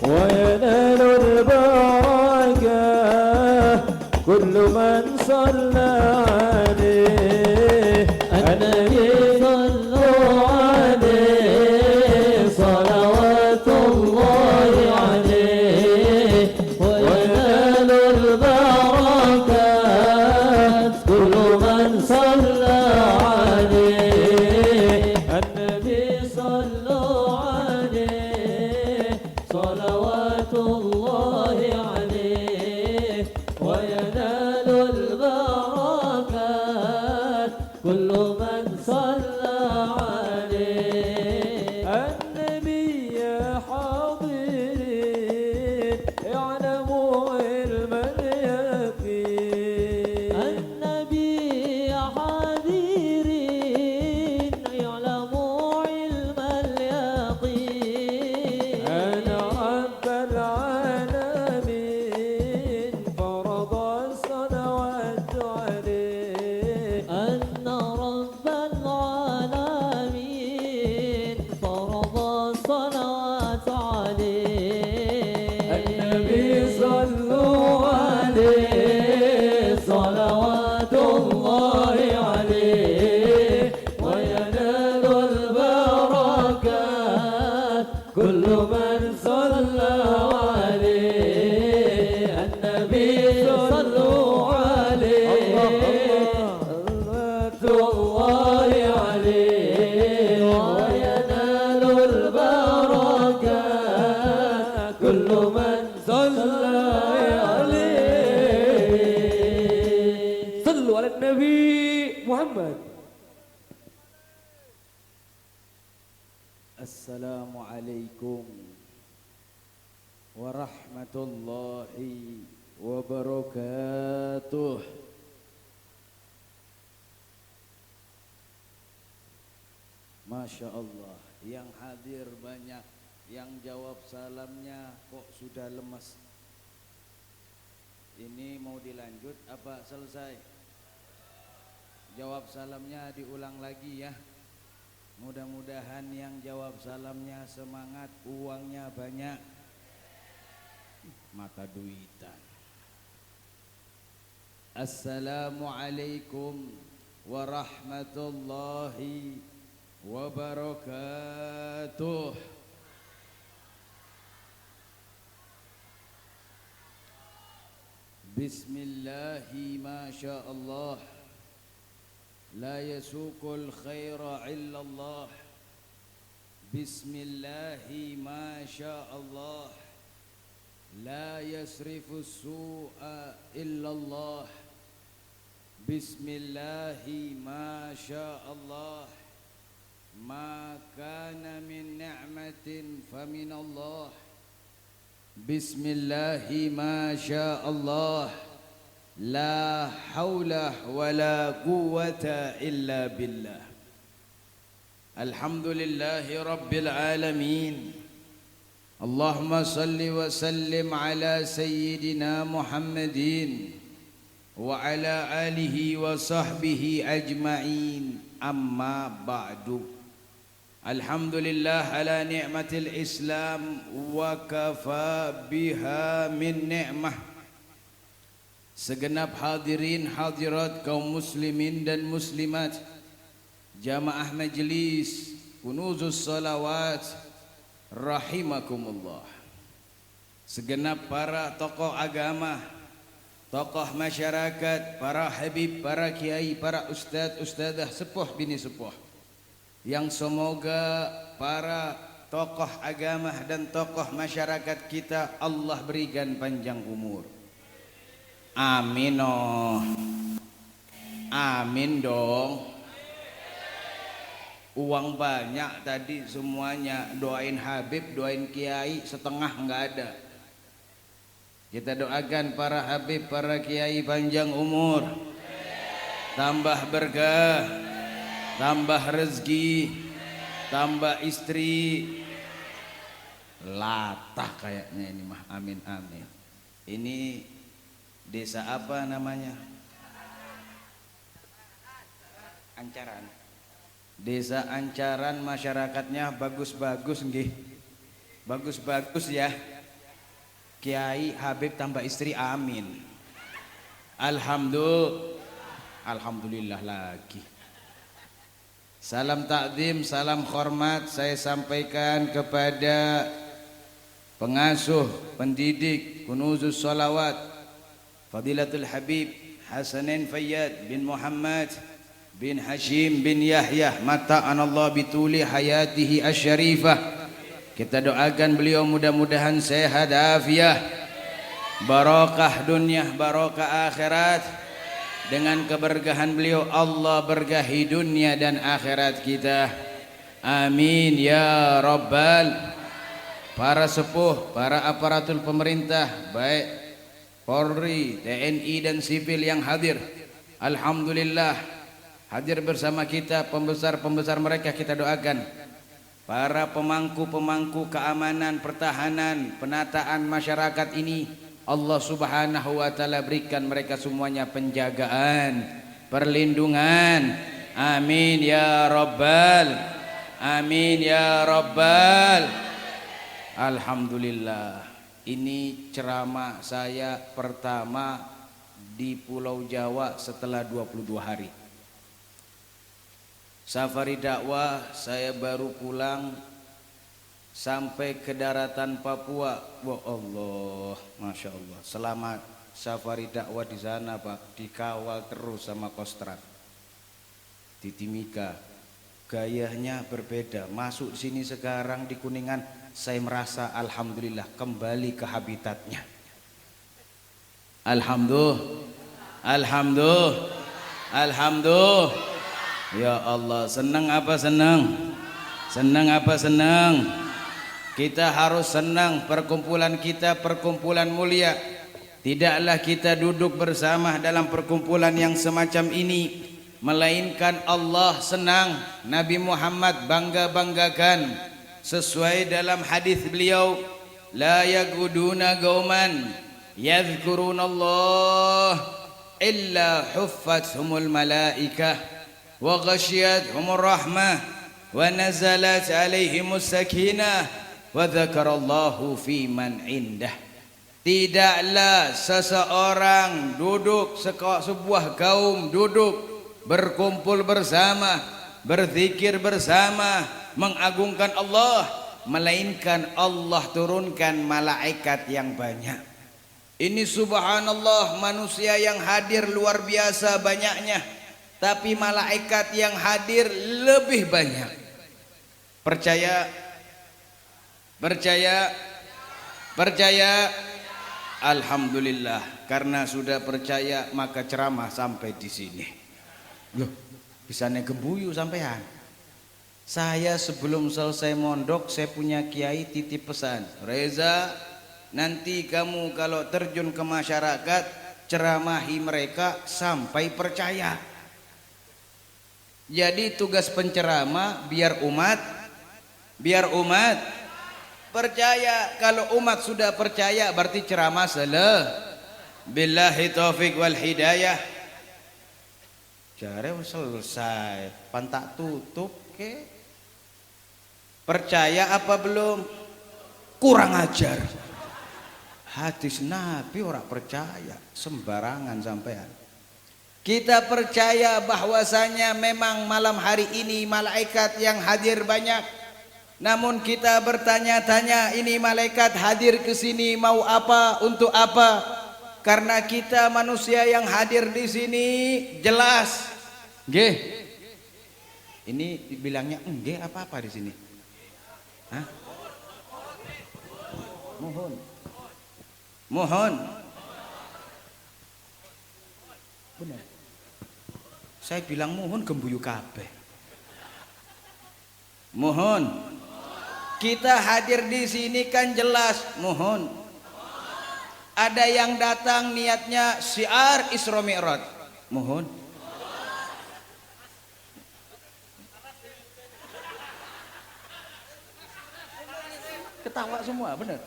وينال البركة كل من صلى عليه النبي صلوا عليه صلوات الله عليه وينال البركات كل من صلى عليه النبي صلوا عليه صلوات الله عليه وينال البركات كل من صلى عليه النبي يا حاضرين اعلموا علم اليقين النبي يا حاضرين اعلموا علم اليقين أنا رب العالمين فرض الصلوات عليه أن رب العالمين فرض الصلوات عليه النبي صلوا عليه صلوات الله عليه وينال البركات كل من صلى عليه النبي صلوا عليه صلوات الله عليه وينال البركات كل من صلى عليه صلوا على النبي محمد. Assalamualaikum warahmatullahi wabarakatuh. Masya Allah, yang hadir banyak, yang jawab salamnya kok sudah lemas. Ini mau dilanjut apa selesai? Jawab salamnya diulang lagi ya. Mudah-mudahan yang jawab salamnya semangat, uangnya banyak, mata duitan. Assalamualaikum warahmatullahi wabarakatuh. Bismillahi ma sya Allah. لا يسوق الخير إلا الله. بسم الله ما شاء الله. لا يصرف السوء إلا الله. بسم الله ما شاء الله. ما كان من نعمة فمن الله. بسم الله ما شاء الله. لا حول ولا قوة إلا بالله. الحمد لله رب العالمين. اللهم صل وسلم على سيدنا محمد وعلى آله وصحبه أجمعين. أما بعد. الحمد لله على نعمة الإسلام وكفى بها من نعمة. Segenap hadirin hadirat kaum muslimin dan muslimat, jamaah majlis Kunuzus Salawat rahimakumullah. Segenap para tokoh agama, tokoh masyarakat, para habib, para kiai, para ustadz, ustadzah, sepuh bini sepuh, yang semoga para tokoh agama dan tokoh masyarakat kita Allah berikan panjang umur. Amin oh. Amin dong. Uang banyak tadi semuanya, doain Habib, doain Kiai, setengah nggak ada. Kita doakan para Habib, para Kiai panjang umur, tambah berkah, tambah rezeki, tambah istri. Latah kayaknya ini mah, amin amin. Ini desa apa namanya? Ancaran. Desa Ancaran, masyarakatnya bagus-bagus nggih. Bagus-bagus ya. Kiai Habib tambah istri, amin. Alhamdulillah lagi. Salam takdim, salam hormat saya sampaikan kepada pengasuh, pendidik Kunuzus Sholawat Fadilatul Habib Hasanin Fayyad bin Muhammad bin Hashim bin Yahya mata'anallah bituli hayatihi asyarifah. Kita doakan beliau mudah-mudahan sehat afiah, barakah dunia, barakah akhirat. Dengan keberkahan beliau Allah berkahi dunia dan akhirat kita. Amin ya rabbal. Para sepuh, para aparatur pemerintah, baik Polri, TNI dan sipil yang hadir, alhamdulillah hadir bersama kita. Pembesar-pembesar mereka kita doakan. Para pemangku-pemangku keamanan, pertahanan, penataan masyarakat ini, Allah subhanahu wa ta'ala berikan mereka semuanya penjagaan, perlindungan. Amin ya rabbal. Amin ya rabbal. Alhamdulillah. Ini ceramah saya pertama di Pulau Jawa setelah 22 hari. Safari dakwah saya baru pulang sampai ke daratan Papua. Wah Allah, Masya Allah. Selamat safari dakwah di sana Pak, dikawal terus sama Kostrat di Timika. Gayanya berbeda. Masuk sini sekarang di Kuningan, saya merasa alhamdulillah kembali ke habitatnya. Alhamdulillah. Ya Allah, senang apa senang? Senang apa senang? Kita harus senang, perkumpulan kita perkumpulan mulia. Tidaklah kita duduk bersama dalam perkumpulan yang semacam ini, melainkan Allah senang, Nabi Muhammad bangga-banggakan. Sesuai dalam hadis beliau, la yaguduna qauman yadhkurunallah illa huffathumul malaikah wa ghasyiyatuhumur rahmah wa nazalat alaihimus sakinah wa dzakarallahu fi man indah. Tidaklah seseorang duduk, sebuah kaum duduk berkumpul bersama, berzikir bersama, mengagungkan Allah, melainkan Allah turunkan malaikat yang banyak. Ini subhanallah, manusia yang hadir luar biasa banyaknya, tapi malaikat yang hadir lebih banyak. Percaya? Alhamdulillah, karena sudah percaya maka ceramah sampai di sini. Loh, bisa gembuyu sampean. Saya sebelum selesai mondok, saya punya kiai titip pesan, Reza, nanti kamu kalau terjun ke masyarakat, ceramahi mereka sampai percaya. Jadi tugas penceramah biar umat percaya. Kalau umat sudah percaya berarti ceramah salah. Billahi taufik wal hidayah. Jare selesai, pantak tutup ke. Percaya apa belum? Kurang ajar. Hadis Nabi ora percaya, sembarangan sampean. Kita percaya bahwasanya memang malam hari ini malaikat yang hadir banyak. Namun kita bertanya-tanya, ini malaikat hadir ke sini mau apa, untuk apa? Karena kita manusia yang hadir di sini jelas. Nggih. Ini dibilangnya nggih apa-apa di sini? Hah? Mohon. Benar. Saya bilang mohon gembuyu kabeh. Mohon. Kita hadir di sini kan jelas mohon. Ada yang datang niatnya syiar Isra Mi'raj. Mohon. Ketawa semua, bener.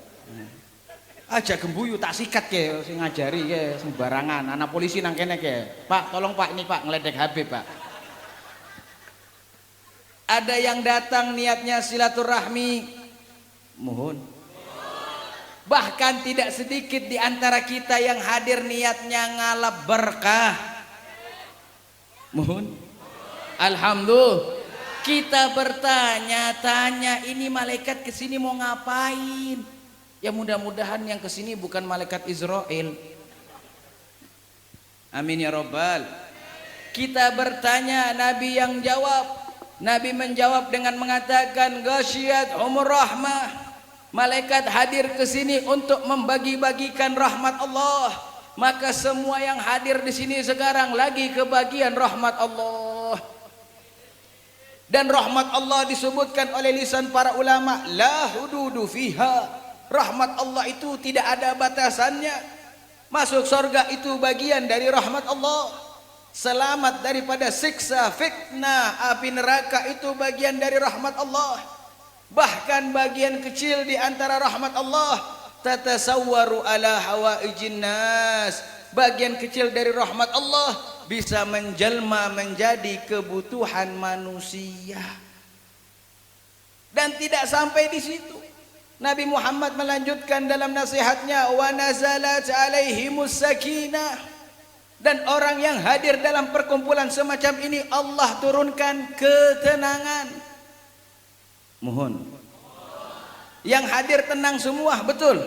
Aja gembuyu tak sikat ke sing ngajari ke sembarangan. Anak polisi nang kene ke. Pak, tolong Pak, ini Pak ngeledek Habib, Pak. Ada yang datang niatnya silaturahmi. Mohon. Bahkan tidak sedikit di antara kita yang hadir niatnya ngalap berkah. Mohon. Alhamdulillah. Kita bertanya-tanya, ini malaikat kesini mau ngapain? Ya mudah-mudahan yang kesini bukan malaikat Israel. Amin ya Rabbal. Kita bertanya, Nabi yang jawab. Nabi menjawab dengan mengatakan, ghasyiyat umur rahmah. Malaikat hadir ke sini untuk membagi-bagikan rahmat Allah. Maka semua yang hadir di sini sekarang lagi kebagian rahmat Allah. Dan rahmat Allah disebutkan oleh lisan para ulama, la hududu fiha. Rahmat Allah itu tidak ada batasannya. Masuk surga itu bagian dari rahmat Allah. Selamat daripada siksa fitnah api neraka itu bagian dari rahmat Allah. Bahkan bagian kecil di antara rahmat Allah, tatasawwaru ala hawaijin nas. Bagian kecil dari rahmat Allah bisa menjelma menjadi kebutuhan manusia. Dan tidak sampai di situ. Nabi Muhammad melanjutkan dalam nasihatnya, wa nazalat alaihimus sakinah. Dan orang yang hadir dalam perkumpulan semacam ini Allah turunkan ketenangan. Mohon. Yang hadir tenang semua, betul?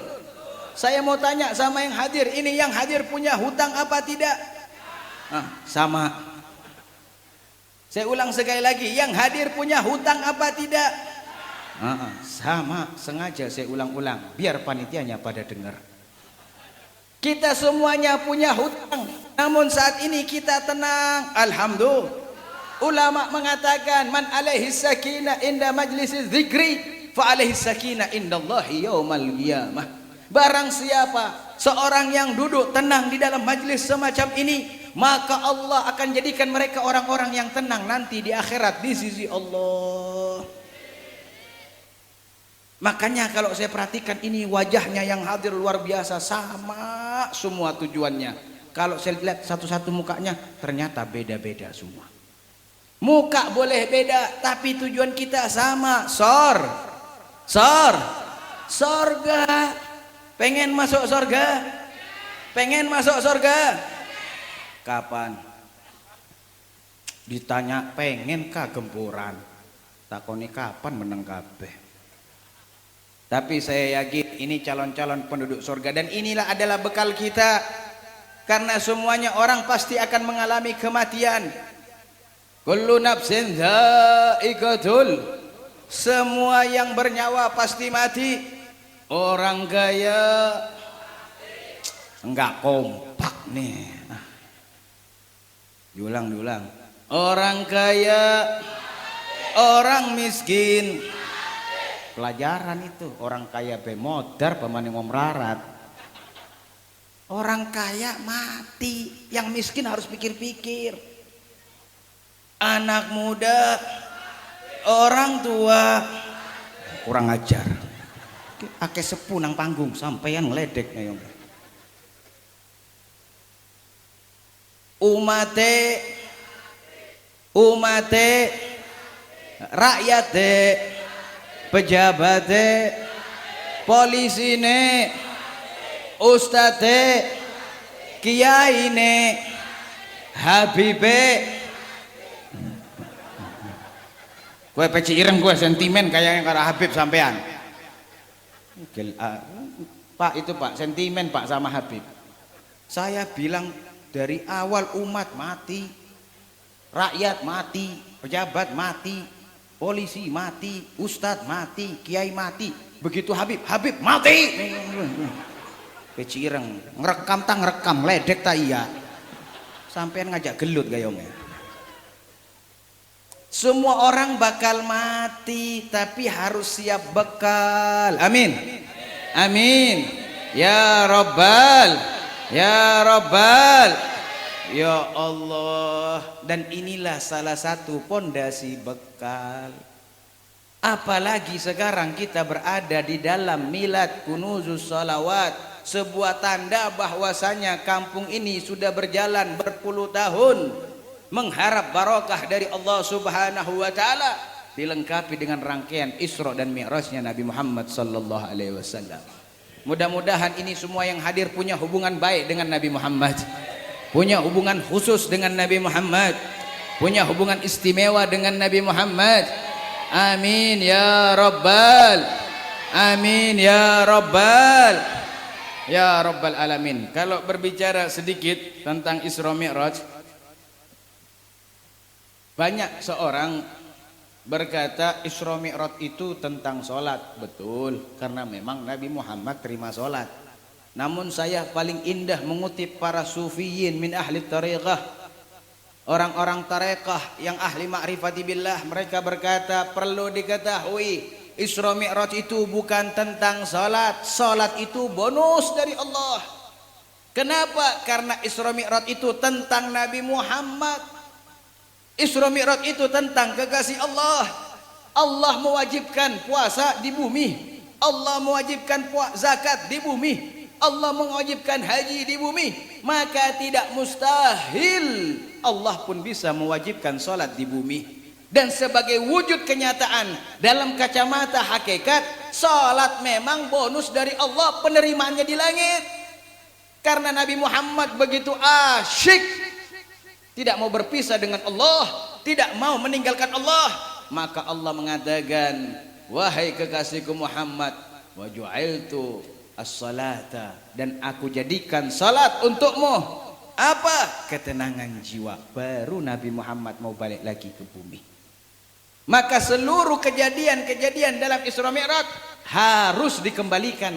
Saya mau tanya sama yang hadir, ini yang hadir punya hutang apa tidak? Sama. Saya ulang sekali lagi, yang hadir punya hutang apa tidak? Sama, sengaja saya ulang-ulang biar panitianya pada dengar. Kita semuanya punya hutang, namun saat ini kita tenang, alhamdulillah. Ulama mengatakan, man alaihi sakinah inda majlisi dzikri fa alaihi sakinah indallahi yaumal qiyamah. Barang siapa seorang yang duduk tenang di dalam majlis semacam ini, maka Allah akan jadikan mereka orang-orang yang tenang nanti di akhirat di sisi Allah. Makanya kalau saya perhatikan ini wajahnya yang hadir luar biasa, sama semua tujuannya. Kalau saya lihat satu-satu mukanya ternyata beda-beda semua. Muka boleh beda tapi tujuan kita sama, sorga. Pengen masuk sorga? Pengen masuk sorga? Kapan? Ditanya pengen kah gempuran? Takoni kapan meneng kabeh. Tapi saya yakin ini calon-calon penduduk surga, dan inilah adalah bekal kita. Karena semuanya orang pasti akan mengalami kematian. Kullu nafsin dha'iqatul. Semua yang bernyawa pasti mati. Orang kaya enggak kompak nih. Diulang. Orang kaya, orang miskin. Pelajaran itu, orang kaya bemodar pemani ngomrarat. Orang kaya mati, yang miskin harus pikir-pikir. Anak muda, orang tua, kurang ajar. Ake sepuh nang panggung sampeyan ngeledek ayo. Umate, rakyate, pejabate, polisine, ustate, kiyaine, habibe. Kowe peci ireng, kowe sentimen kayaknya karo Habib sampean. Pak itu Pak, sentimen Pak sama Habib. Saya bilang dari awal umat mati, rakyat mati, pejabat mati, polisi mati, ustadz mati, kiai mati. Begitu Habib mati. Peci ireng, ngerekam ledek tak iya. Sampean ngajak gelut gayongnya. Semua orang bakal mati, tapi harus siap bekal. Amin. Amin. Ya Rabbal. Ya Rabbal. Ya Allah. Dan inilah salah satu pondasi bekal. Apalagi sekarang kita berada di dalam milad Kunuzus Shalawat, sebuah tanda bahwasanya kampung ini sudah berjalan berpuluh tahun mengharap barokah dari Allah Subhanahu wa taala, dilengkapi dengan rangkaian Isra dan Mi'rajnya Nabi Muhammad sallallahu alaihi wasallam. Mudah-mudahan ini semua yang hadir punya hubungan baik dengan Nabi Muhammad, punya hubungan khusus dengan Nabi Muhammad, punya hubungan istimewa dengan Nabi Muhammad. Amin ya rabbal, amin ya rabbal, ya rabbal alamin. Kalau berbicara sedikit tentang Isra Mi'raj, banyak seorang berkata Isra Mi'raj itu tentang sholat. Betul, karena memang Nabi Muhammad terima sholat. Namun saya paling indah mengutip para sufiyin min ahli tariqah, orang-orang tarekah yang ahli ma'rifati billah. Mereka berkata perlu diketahui Isra Mi'raj itu bukan tentang salat. Salat itu bonus dari Allah. Kenapa? Karena Isra Mi'raj itu tentang Nabi Muhammad. Isra Mi'raj itu tentang kekasih Allah. Allah mewajibkan puasa di bumi, Allah mewajibkan zakat di bumi, Allah mewajibkan haji di bumi. Maka tidak mustahil Allah pun bisa mewajibkan salat di bumi. Dan sebagai wujud kenyataan dalam kacamata hakikat, salat memang bonus dari Allah, penerimaannya di langit. Karena Nabi Muhammad begitu asyik, tidak mau berpisah dengan Allah, tidak mau meninggalkan Allah, maka Allah mengatakan, wahai kekasihku Muhammad, wa ju'iltu as-salata, dan aku jadikan salat untukmu. Apa? Ketenangan jiwa. Baru Nabi Muhammad mau balik lagi ke bumi. Maka seluruh kejadian-kejadian dalam Isra Mi'raj harus dikembalikan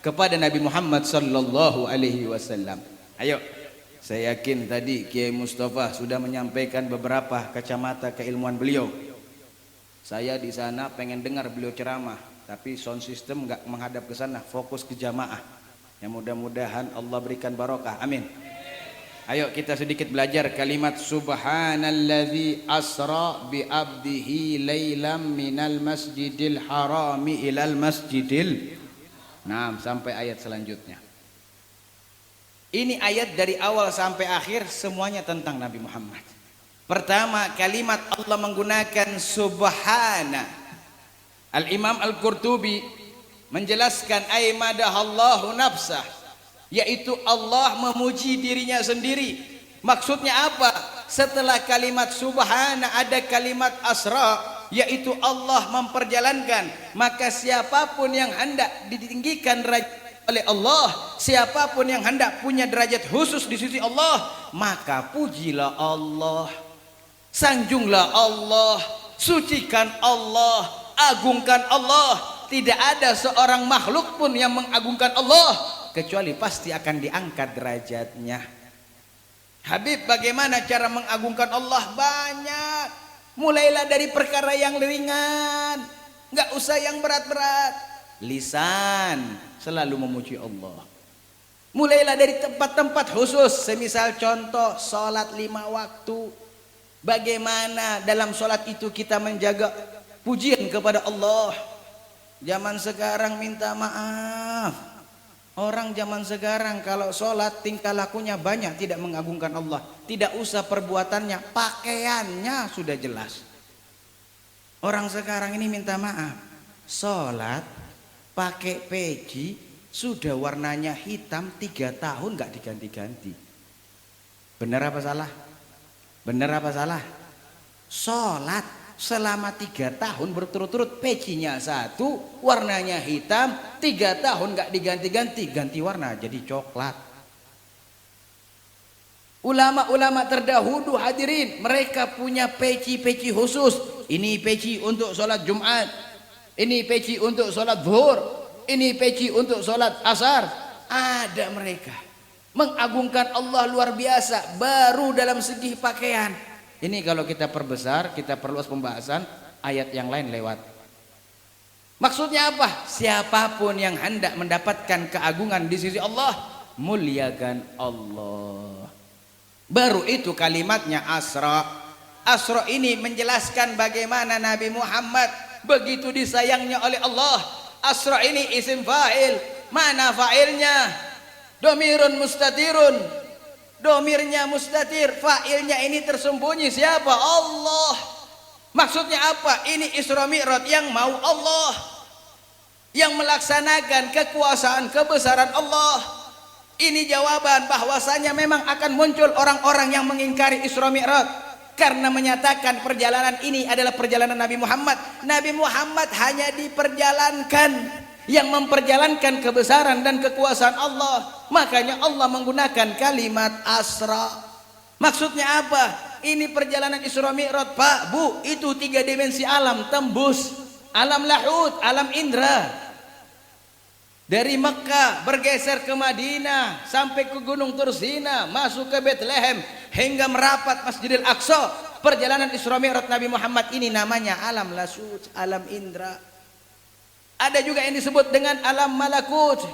kepada Nabi Muhammad sallallahu alaihi wasallam. Ayo, saya yakin tadi Kiai Mustafa sudah menyampaikan beberapa kacamata keilmuan beliau. Saya di sana pengen dengar beliau ceramah, tapi sound system nggak menghadap ke sana, fokus ke jamaah. Yang mudah-mudahan Allah berikan barokah. Amin. Ayo kita sedikit belajar kalimat subhanalladzi asra bi abdihi lailam minal masjidil harami ilal masjidil. Nah, sampai ayat selanjutnya. Ini ayat dari awal sampai akhir semuanya tentang Nabi Muhammad. Pertama, kalimat Allah menggunakan subhana. Al-Imam Al-Qurtubi menjelaskan ay madahallahu nafsah, yaitu Allah memuji dirinya sendiri. Maksudnya apa? Setelah kalimat subhana ada kalimat asra, yaitu Allah memperjalankan. Maka siapapun yang hendak ditinggikan derajat oleh Allah, siapapun yang hendak punya derajat khusus di sisi Allah, maka pujilah Allah, sanjunglah Allah, sucikan Allah, agungkan Allah. Tidak ada seorang makhluk pun yang mengagungkan Allah kecuali pasti akan diangkat derajatnya. Habib, bagaimana cara mengagungkan Allah? Banyak. Mulailah dari perkara yang ringan, nggak usah yang berat-berat. Lisan selalu memuji Allah. Mulailah dari tempat-tempat khusus, semisal contoh sholat 5 waktu. Bagaimana dalam sholat itu kita menjaga pujian kepada Allah. Zaman sekarang minta maaf, orang zaman sekarang kalau sholat tingkah lakunya banyak tidak mengagungkan Allah. Tidak usah perbuatannya, pakaiannya sudah jelas. Orang sekarang ini minta maaf, sholat pakai peci sudah warnanya hitam 3 tahun nggak diganti-ganti. Benar apa salah? Benar apa salah? Sholat selama 3 tahun berturut-turut pecinya satu, warnanya hitam, 3 tahun nggak diganti-ganti, ganti warna jadi coklat. Ulama-ulama terdahulu hadirin, mereka punya peci-peci khusus. Ini peci untuk sholat Jumat, ini peci untuk sholat zuhur, ini peci untuk sholat asar. Ada mereka mengagungkan Allah luar biasa. Baru dalam segi pakaian. Ini kalau kita perbesar, kita perluas pembahasan, ayat yang lain lewat. Maksudnya apa? Siapapun yang hendak mendapatkan keagungan di sisi Allah, muliakan Allah. Baru itu kalimatnya asra. Asra ini menjelaskan bagaimana Nabi Muhammad begitu disayangnya oleh Allah. Asra ini isim fa'il. Mana fa'ilnya? Domirun mustatirun. Domirnya mustatir, fa'ilnya ini tersembunyi. Siapa? Allah. Maksudnya apa? Ini Isra Mi'raj yang mau Allah. yang melaksanakan kekuasaan kebesaran Allah. Ini jawaban bahwasanya memang akan muncul orang-orang yang mengingkari Isra Mi'raj karena menyatakan perjalanan ini adalah perjalanan Nabi Muhammad. Nabi Muhammad hanya diperjalankan, yang memperjalankan kebesaran dan kekuasaan Allah. Makanya Allah menggunakan kalimat asra. Maksudnya apa? Ini perjalanan Isra Mi'raj, Pak, Bu, itu 3 dimensi alam tembus. Alam lahud, alam indra. Dari Mekah bergeser ke Madinah, sampai ke Gunung Tursina, masuk ke Bethlehem, hingga merapat Masjidil Aqsa. Perjalanan Isra Mi'raj Nabi Muhammad ini namanya alam lahud, alam indra. Ada juga yang disebut dengan alam malakut,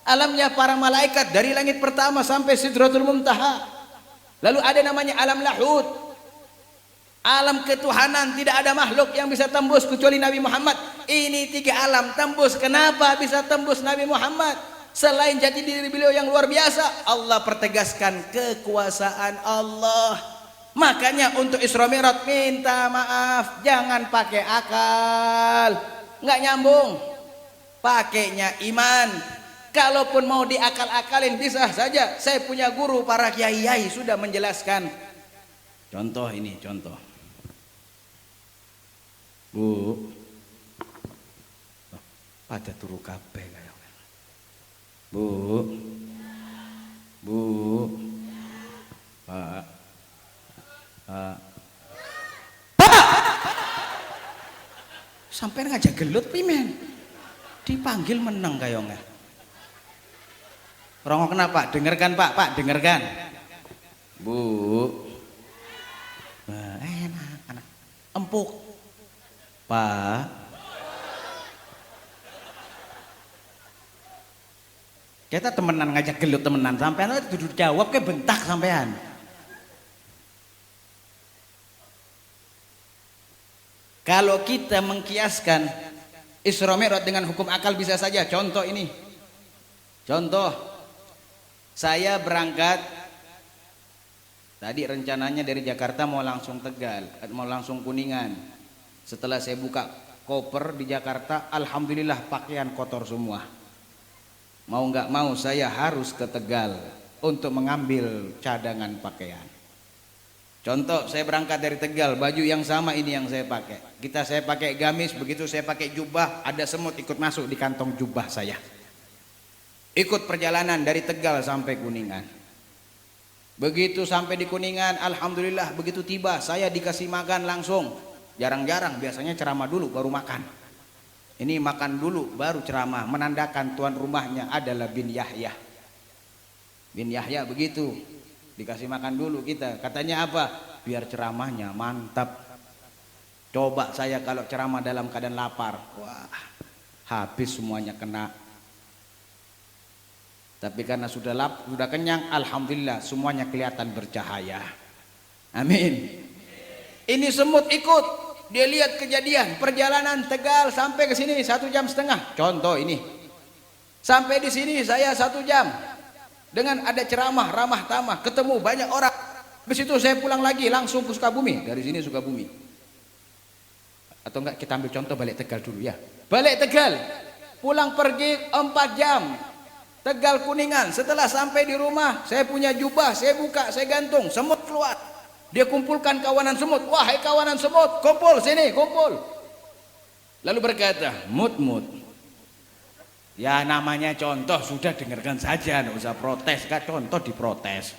alamnya para malaikat dari langit pertama sampai Sidratul Muntaha. Lalu ada namanya alam lahud, alam ketuhanan, tidak ada makhluk yang bisa tembus kecuali Nabi Muhammad. Ini 3 alam tembus. Kenapa bisa tembus Nabi Muhammad? Selain jati diri beliau yang luar biasa, Allah pertegaskan kekuasaan Allah. Makanya untuk Isra Mi'raj minta maaf, jangan pakai akal, nggak nyambung. Pakainya iman. Kalaupun mau diakal-akalin bisa saja. Saya punya guru, para kiai sudah menjelaskan. Contoh ini, contoh. Bu, pada turu kabeh kaya. Bu, Pak, sampai ngajak gelut pimen, dipanggil menang kayongnya. Rongok kenapa? Dengarkan Pak, dengarkan. Bu, enak, anak empuk. Pak, kita temenan ngajak gelut temenan, sampean duduk jawab ke bentak sampean. Kalau kita mengkiaskan Isra Mi'raj dengan hukum akal bisa saja. Contoh ini, contoh, saya berangkat tadi rencananya dari Jakarta mau langsung Tegal, mau langsung Kuningan. Setelah saya buka koper di Jakarta, alhamdulillah pakaian kotor semua. Mau nggak mau saya harus ke Tegal untuk mengambil cadangan pakaian. Contoh, saya berangkat dari Tegal, baju yang sama ini yang saya pakai. Saya pakai gamis, begitu saya pakai jubah, ada semut ikut masuk di kantong jubah saya. Ikut perjalanan dari Tegal sampai Kuningan. Begitu sampai di Kuningan, alhamdulillah begitu tiba saya dikasih makan langsung. Jarang-jarang, biasanya ceramah dulu baru makan. Ini makan dulu baru ceramah, menandakan tuan rumahnya adalah bin Yahya. Bin Yahya begitu, dikasih makan dulu kita. Katanya apa? Biar ceramahnya mantap. Coba saya kalau ceramah dalam keadaan lapar, wah, habis semuanya kena. Tapi karena sudah kenyang, alhamdulillah semuanya kelihatan bercahaya. Amin. Ini semut ikut. Dia lihat kejadian perjalanan Tegal sampai ke sini 1,5 jam. Contoh ini. Sampai di sini saya 1 jam. Dengan ada ceramah ramah tamah, ketemu banyak orang. Habis itu saya pulang lagi langsung ke Sukabumi. Dari sini Sukabumi. Atau enggak kita ambil contoh balik Tegal dulu ya. Balik Tegal. Pulang pergi 4 jam. Tegal Kuningan. Setelah sampai di rumah, saya punya jubah, saya buka, saya gantung, semut keluar. Dia kumpulkan kawanan semut. Wahai kawanan semut, kumpul sini, kumpul. Lalu berkata, mut. Ya namanya contoh, sudah dengarkan saja, nggak usah protes. Kan contoh diprotes.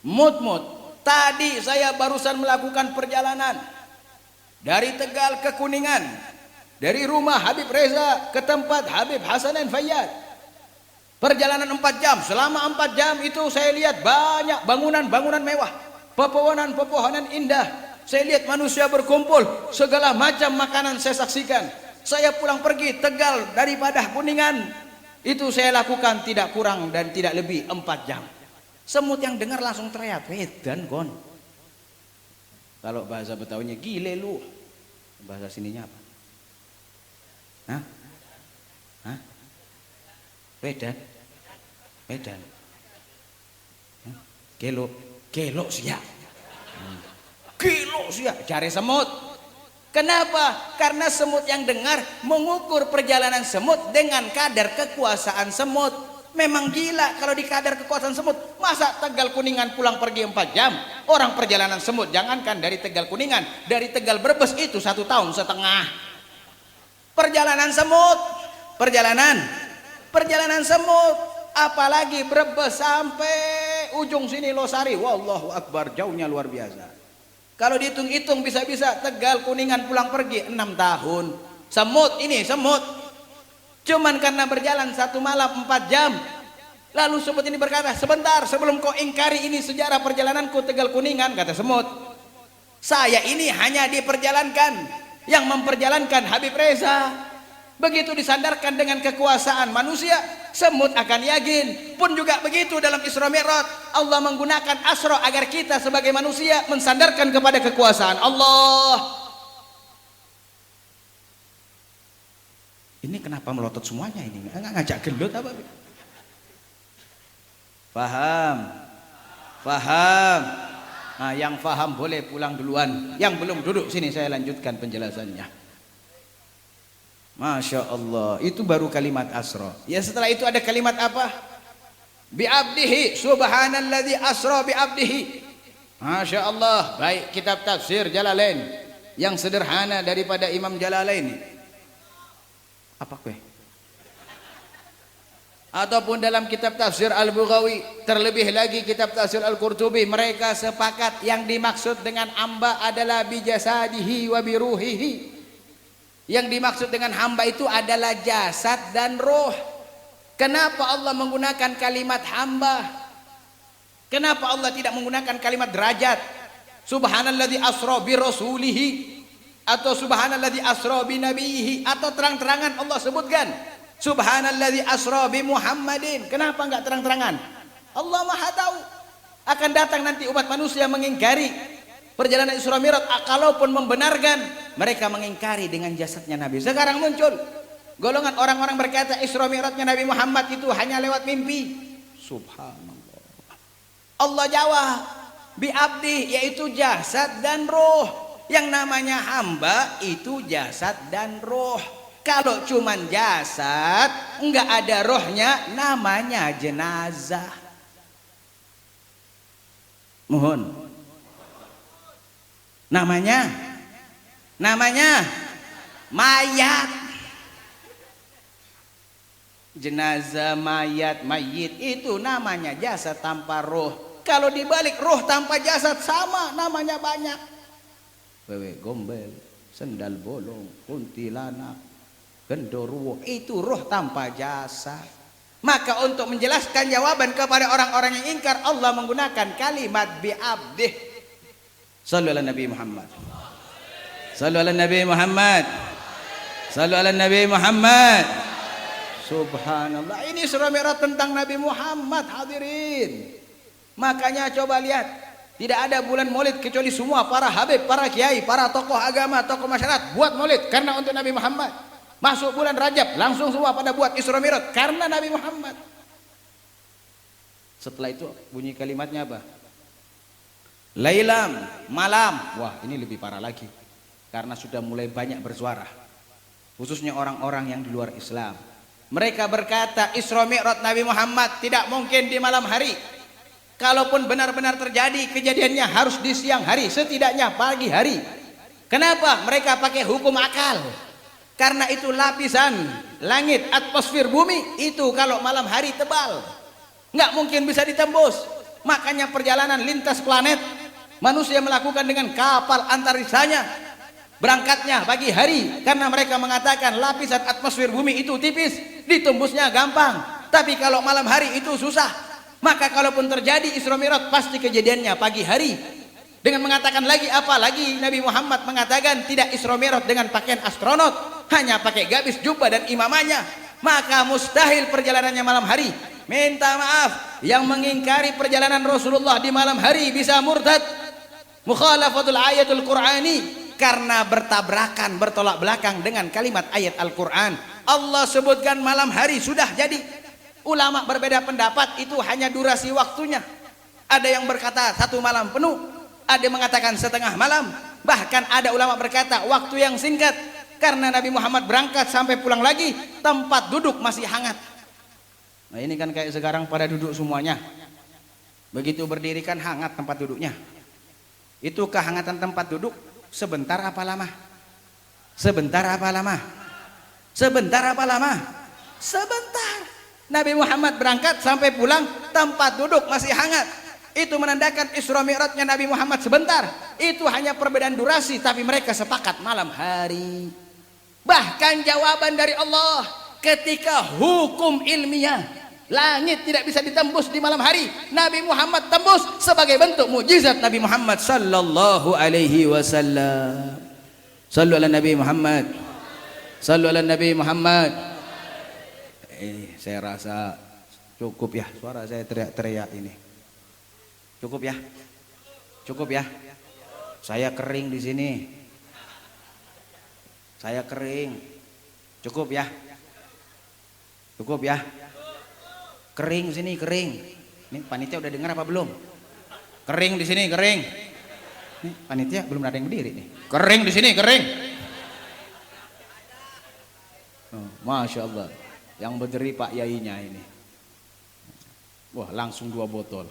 Mut. Tadi saya barusan melakukan perjalanan dari Tegal ke Kuningan, dari rumah Habib Reza ke tempat Habib Hasanan Fayyad. Perjalanan 4 jam. Selama 4 jam itu saya lihat banyak bangunan-bangunan mewah, pepohonan-pepohonan indah. Saya lihat manusia berkumpul, segala macam makanan saya saksikan. Saya pulang pergi Tegal daripada Kuningan. Itu saya lakukan tidak kurang dan tidak lebih 4 jam. Semut yang dengar langsung teriak, "Wedan kon." Kalau bahasa Betawinya, gile lu. Bahasa sininya apa? Hah? Wedan. Kelo sia. Kilo sia, jare semut. Kenapa? Karena semut yang dengar mengukur perjalanan semut dengan kadar kekuasaan semut. Memang gila kalau di kadar kekuasaan semut. Masa Tegal Kuningan pulang pergi 4 jam? Orang perjalanan semut, jangankan dari Tegal Kuningan, dari Tegal Brebes itu 1 tahun setengah. Perjalanan semut, perjalanan semut. Apalagi Brebes sampai ujung sini Losari. Wallahu Akbar, jauhnya luar biasa. Kalau dihitung-hitung bisa-bisa Tegal Kuningan pulang pergi 6 tahun. Semut ini, semut. Cuman karena berjalan 1 malam 4 jam. Lalu semut ini berkata, sebentar sebelum kau ingkari ini sejarah perjalananku Tegal Kuningan, kata semut. Saya ini hanya diperjalankan. Yang memperjalankan Habib Reza. Begitu disandarkan dengan kekuasaan manusia, semut akan yakin. Pun juga begitu dalam Isra Mi'raj, Allah menggunakan Asra agar kita sebagai manusia mensandarkan kepada kekuasaan Allah. Ini kenapa melotot semuanya ini? Nggak ngajak gelut apa? Faham? Faham? Nah, yang faham boleh pulang duluan. Yang belum duduk sini saya lanjutkan penjelasannya. Masya Allah, itu baru kalimat Asra. Ya setelah itu ada kalimat apa? Bi'abdihi, subhanalladzi asra bi'abdihi. Masya Allah, baik kitab tafsir Jalalain yang sederhana daripada Imam Jalalain. Apa kue? Ataupun dalam kitab tafsir Al-Bughawi, terlebih lagi kitab tafsir Al-Qurtubi, mereka sepakat yang dimaksud dengan hamba adalah bijasadihi wa biruhihi. Yang dimaksud dengan hamba itu adalah jasad dan roh. Kenapa Allah menggunakan kalimat hamba? Kenapa Allah tidak menggunakan kalimat derajat? Subhanalladzi asra bi rasulihi, atau subhanalladzi asra bi nabiyhi, atau terang-terangan Allah sebutkan subhanalladzi asra bi Muhammadin. Kenapa enggak terang-terangan? Allah Maha tahu. Akan datang nanti umat manusia mengingkari perjalanan Isra Mi'raj, kalaupun membenarkan, mereka mengingkari dengan jasadnya Nabi. Sekarang muncul golongan orang-orang berkata Isra Mi'rajnya Nabi Muhammad itu hanya lewat mimpi. Subhanallah. Allah jawab, bi abdi, yaitu jasad dan roh. Yang namanya hamba itu jasad dan roh. Kalau cuman jasad, enggak ada rohnya, namanya jenazah. Mohon. Namanya mayat. Jenazah, mayat, mayit itu namanya jasad tanpa roh. Kalau dibalik roh tanpa jasad sama, namanya banyak. Wewe gombel, sendal bolong, kuntilanak, genderuwo, itu roh tanpa jasad. Maka untuk menjelaskan jawaban kepada orang-orang yang ingkar, Allah menggunakan kalimat bi'abdih. Sallu ala Nabi Muhammad. Sallu ala Nabi Muhammad. Sallu ala Nabi Muhammad. Subhanallah. Ini Isra Mi'raj tentang Nabi Muhammad, hadirin. Makanya coba lihat, tidak ada bulan Maulid kecuali semua para habib, para kiai, para tokoh agama, tokoh masyarakat buat Maulid karena untuk Nabi Muhammad. Masuk bulan Rajab, langsung semua pada buat Isra Mi'raj karena Nabi Muhammad. Setelah itu bunyi kalimatnya apa? Lailam, malam. Wah, ini lebih parah lagi karena sudah mulai banyak bersuara, khususnya orang-orang yang di luar Islam. Mereka berkata Isra Mi'raj Nabi Muhammad tidak mungkin di malam hari. Kalaupun benar-benar terjadi, kejadiannya harus di siang hari, setidaknya pagi hari. Kenapa? Mereka pakai hukum akal. Karena itu lapisan langit, atmosfer bumi itu kalau malam hari tebal, nggak mungkin bisa ditembus. Makanya perjalanan lintas planet manusia melakukan dengan kapal antarikshanya, berangkatnya pagi hari, karena mereka mengatakan lapisan atmosfer bumi itu tipis, ditembusnya gampang. Tapi kalau malam hari itu susah. Maka kalaupun terjadi Isra Mi'raj pasti kejadiannya pagi hari. Dengan mengatakan lagi apa lagi, Nabi Muhammad mengatakan tidak Isra Mi'raj dengan pakaian astronot, hanya pakai gabis, jubah dan imamahnya. Maka mustahil perjalanannya malam hari. Minta maaf, yang mengingkari perjalanan Rasulullah di malam hari bisa murtad. Mukhalafatul ayatul Qur'ani, karena bertabrakan, bertolak belakang dengan kalimat ayat Al-Quran. Allah sebutkan malam hari sudah jadi. Ulama berbeda pendapat, itu hanya durasi waktunya. Ada yang berkata 1 malam penuh, ada yang mengatakan setengah malam, Bahkan ada ulama berkata waktu yang singkat, karena Nabi Muhammad berangkat sampai pulang lagi tempat duduk masih hangat. Nah ini kan kayak sekarang pada duduk semuanya, begitu berdiri kan hangat tempat duduknya. Itu kehangatan tempat duduk sebentar apa lama? Sebentar apa lama? Sebentar apa lama? Sebentar. Nabi Muhammad berangkat sampai pulang tempat duduk masih hangat. Itu menandakan Isra Mi'rajnya Nabi Muhammad sebentar. Itu hanya perbedaan durasi, tapi mereka sepakat malam hari. Bahkan jawaban dari Allah ketika hukum ilmiah, langit tidak bisa ditembus di malam hari, Nabi Muhammad tembus sebagai bentuk mukjizat Nabi Muhammad sallallahu alaihi wasallam. Sallu ala Nabi Muhammad. Sallu ala Nabi Muhammad. Saya rasa cukup ya, suara saya teriak-teriak ini. Cukup ya? Cukup ya? Saya kering di sini. Saya kering. Cukup ya? Cukup ya? Kering sini, kering. Ini panitia udah dengar apa belum? Kering di sini, kering. Ini panitia belum ada yang berdiri nih. Kering di sini, kering. Oh, Masya Allah. Yang berdiri Pak Yainya ini. Wah, langsung 2 botol.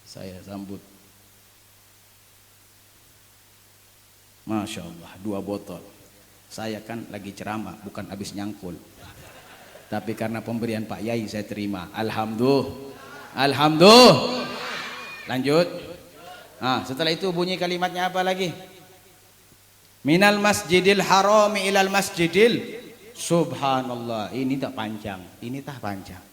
Saya sambut. Masya Allah, 2 botol. Saya kan lagi ceramah, bukan habis nyangkul. Tapi karena pemberian Pak Yai saya terima. Alhamdulillah. Alhamdulillah. Lanjut. Nah, setelah itu bunyi kalimatnya apa lagi? Minal masjidil harami ilal masjidil. Subhanallah. Ini tak panjang. Ini tak panjang.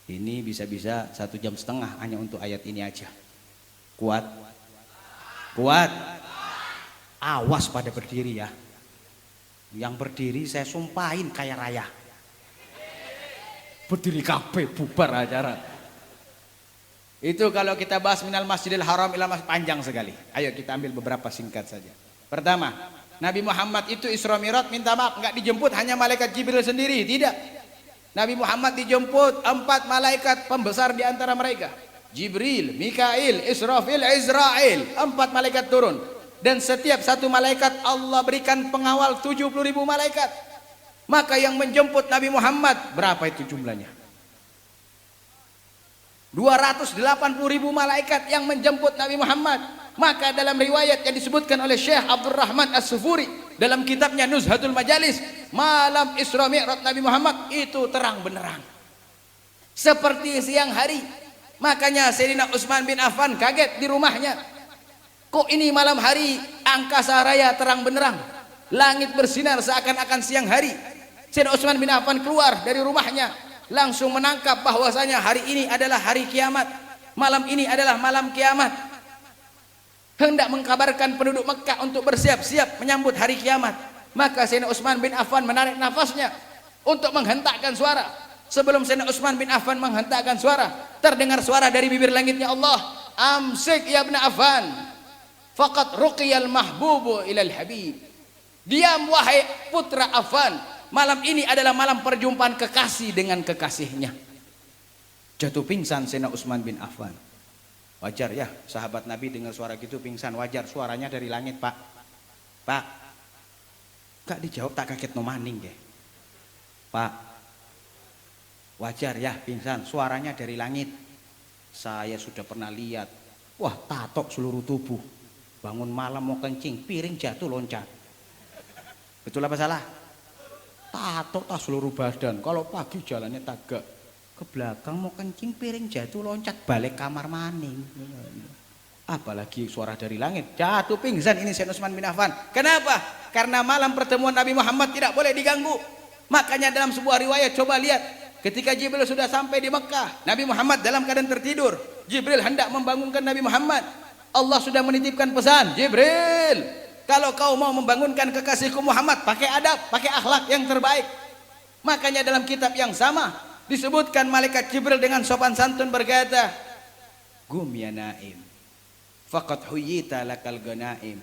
Ini bisa-bisa 1,5 jam hanya untuk ayat ini aja. Kuat? Kuat? Awas pada berdiri ya. Yang berdiri saya sumpahin kaya raya. Berdiri kabeh bubar acara. Itu kalau kita bahas minal masjidil haram ila panjang sekali. Ayo kita ambil beberapa singkat saja. Pertama, Nabi Muhammad itu Isra Mi'raj, minta maaf enggak dijemput hanya malaikat Jibril sendiri, tidak. Nabi Muhammad dijemput 4 malaikat pembesar di antara mereka. Jibril, Mikail, Israfil, Izrail. 4 malaikat turun. Dan setiap satu malaikat Allah berikan pengawal 70.000 malaikat. Maka yang menjemput Nabi Muhammad, berapa itu jumlahnya? 280.000 malaikat yang menjemput Nabi Muhammad. Maka dalam riwayat yang disebutkan oleh Syekh Abdurrahman As-Sufuri dalam kitabnya Nuzhatul Majalis, malam Isra Mi'raj Nabi Muhammad itu terang benderang seperti siang hari. Makanya Sayyidina Utsman bin Affan kaget di rumahnya, kok ini malam hari angkasa raya terang benderang, langit bersinar seakan-akan siang hari. Sayyidina Utsman bin Affan keluar dari rumahnya, langsung menangkap bahwasanya hari ini adalah hari kiamat, malam ini adalah malam kiamat. Hendak mengkabarkan penduduk Mekah untuk bersiap-siap menyambut hari kiamat. Maka Sayyidina Utsman bin Affan menarik nafasnya untuk menghentakkan suara. Sebelum Sayyidina Utsman bin Affan menghentakkan suara, terdengar suara dari bibir langitnya Allah, amsik ya ibn Affan, faqad ruqiyal mahbubu ilal habib. Diam wahai putra Affan, malam ini adalah malam perjumpaan kekasih dengan kekasihnya. Jatuh pingsan Sayyidina Utsman bin Affan. Wajar ya, sahabat Nabi dengar suara gitu pingsan, wajar, suaranya dari langit, Pak. Pak, gak dijawab, tak kaget no maning deh. Pak, wajar ya pingsan, suaranya dari langit. Saya sudah pernah lihat, wah tatok seluruh tubuh. Bangun malam mau kencing, piring jatuh loncat. Betul apa salah? Tatok tak seluruh badan, kalau pagi jalannya tagak. Ke belakang mau kencing, piring jatuh loncat balik kamar maning. Apalagi suara dari langit, jatuh pingsan ini Sayyidina Utsman bin Affan. Kenapa? Karena malam pertemuan Nabi Muhammad tidak boleh diganggu. Makanya dalam sebuah riwayat, coba lihat, ketika Jibril sudah sampai di Mekah, Nabi Muhammad dalam keadaan tertidur. Jibril hendak membangunkan Nabi Muhammad. Allah sudah menitipkan pesan, Jibril, kalau kau mau membangunkan kekasihku Muhammad, pakai adab, pakai akhlak yang terbaik. Makanya dalam kitab yang sama disebutkan malaikat Jibril dengan sopan santun berkata, gum ya naim, faqad huyita lakal ganaim.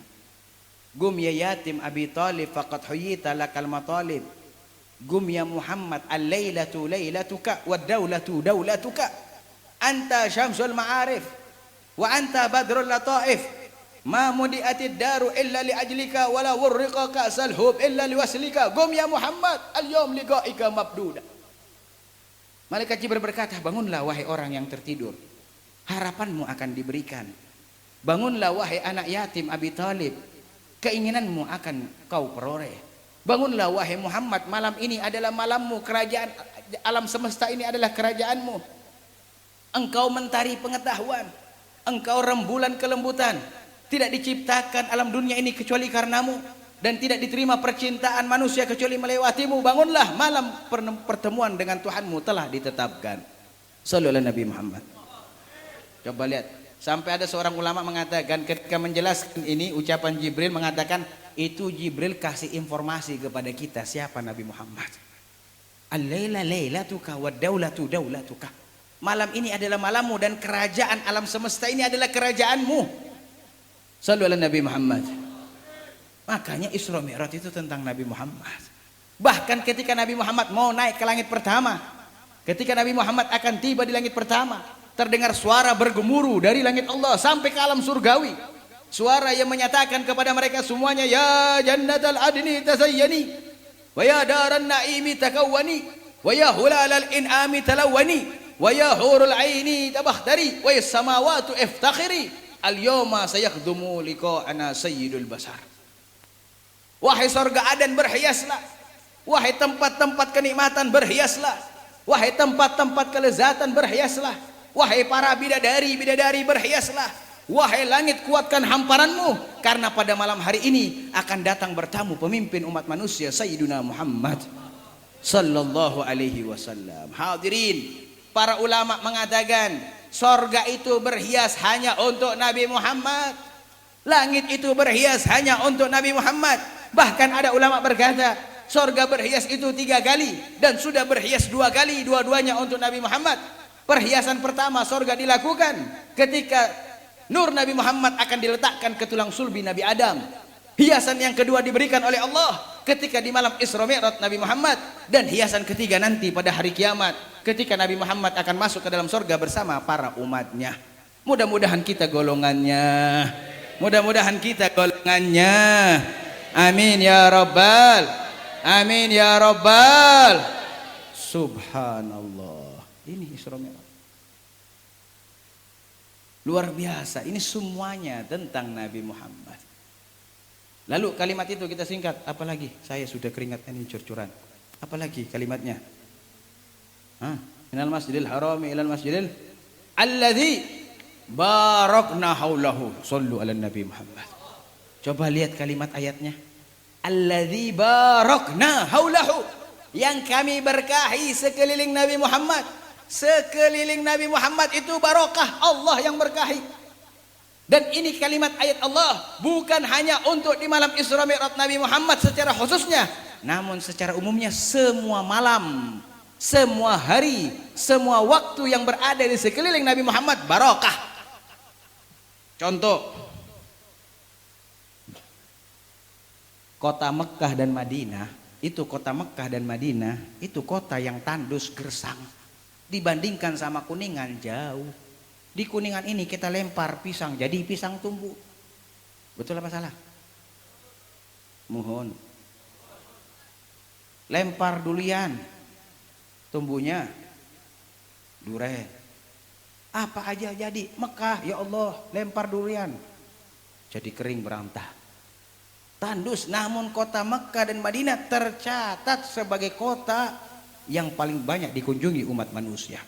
Gum ya yatim Abi Talib, faqad huyita lakal matalib. Gum ya Muhammad, al-lailatu lailatuka, wad daulatu daulatuka. anta syamsul ma'arif wa anta badrul lataif ma mudiatid daru illa li ajlika wala wurriqa ka'sal hub illa liwaslika gum ya Muhammad al-yawm liqa'ika mabduda. Malaikat Jibril berkata, bangunlah wahai orang yang tertidur, harapanmu akan diberikan. Bangunlah wahai anak yatim Abi Talib, keinginanmu akan kau peroleh. Bangunlah wahai Muhammad, malam ini adalah malammu, kerajaan alam semesta ini adalah kerajaanmu. Engkau mentari pengetahuan, engkau rembulan kelembutan. Tidak diciptakan alam dunia ini kecuali karenamu, dan tidak diterima percintaan manusia kecuali melewatimu. Bangunlah, malam pertemuan dengan Tuhanmu telah ditetapkan. Sallallahu alaihi Nabi Muhammad. Coba lihat, sampai ada seorang ulama mengatakan ketika menjelaskan ini, ucapan Jibril mengatakan itu Jibril kasih informasi kepada kita siapa Nabi Muhammad. Al-laila lailatuka wa daulatu daulatuka. Malam ini adalah malammu dan kerajaan alam semesta ini adalah kerajaanmu. Sallallahu alaihi Nabi Muhammad. Makanya Isra Mi'raj itu tentang Nabi Muhammad. Bahkan ketika Nabi Muhammad mau naik ke langit pertama, ketika Nabi Muhammad akan tiba di langit pertama, terdengar suara bergemuruh dari langit Allah sampai ke alam surgawi. Suara yang menyatakan kepada mereka semuanya, ya jannatal adni tazayyani, wa ya daran naimi takawwani, wa ya hulalal in'ami talawwani, wa ya hurul aini tabakhtari, wa ya samawatu iftakhiri, al-yawma sayakhdumu liqa'ana sayyidul basar. Wahai sorga Aden berhiaslah, wahai tempat-tempat kenikmatan berhiaslah, wahai tempat-tempat kelezatan berhiaslah, wahai para bidadari-bidadari berhiaslah, wahai langit kuatkan hamparanmu, karena pada malam hari ini akan datang bertamu pemimpin umat manusia Sayyiduna Muhammad sallallahu alaihi wasallam. Hadirin, para ulama mengatakan sorga itu berhias hanya untuk Nabi Muhammad, langit itu berhias hanya untuk Nabi Muhammad. Bahkan ada ulama berkata sorga berhias itu 3 kali dan sudah berhias 2 kali, dua-duanya untuk Nabi Muhammad. Perhiasan pertama sorga dilakukan ketika nur Nabi Muhammad akan diletakkan ke tulang sulbi Nabi Adam. Hiasan yang kedua diberikan oleh Allah ketika di malam Isra Mi'raj Nabi Muhammad. Dan hiasan ketiga nanti pada hari kiamat ketika Nabi Muhammad akan masuk ke dalam sorga bersama para umatnya. Mudah-mudahan kita golongannya, mudah-mudahan kita golongannya. Amin ya Rabbal, amin ya Rabbal. Subhanallah. Ini Isra Mi'raj luar biasa. Ini semuanya tentang Nabi Muhammad. Lalu kalimat itu kita singkat. Apalagi? Saya sudah keringat ini curcuran. Apalagi kalimatnya? Minal masjidil harami ilal masjidil alladzi barakna haulahu. Sallu ala Nabi Muhammad. Coba lihat kalimat ayatnya. Alladzi barakna haulahu, yang kami berkahi sekeliling Nabi Muhammad. Sekeliling Nabi Muhammad itu barokah, Allah yang berkahi. Dan ini kalimat ayat Allah bukan hanya untuk di malam Isra Mi'raj Nabi Muhammad secara khususnya, namun secara umumnya semua malam, semua hari, semua waktu yang berada di sekeliling Nabi Muhammad barokah. Contoh, kota Mekkah dan Madinah, itu kota Mekkah dan Madinah itu kota yang tandus gersang dibandingkan sama Kuningan jauh. Di Kuningan ini kita lempar pisang jadi pisang tumbuh. Betul apa salah? Mohon. Lempar durian tumbuhnya duren. Apa aja jadi. Mekah ya Allah lempar durian jadi kering berantah. Tandus. Namun kota Mekkah dan Madinah tercatat sebagai kota yang paling banyak dikunjungi umat manusia.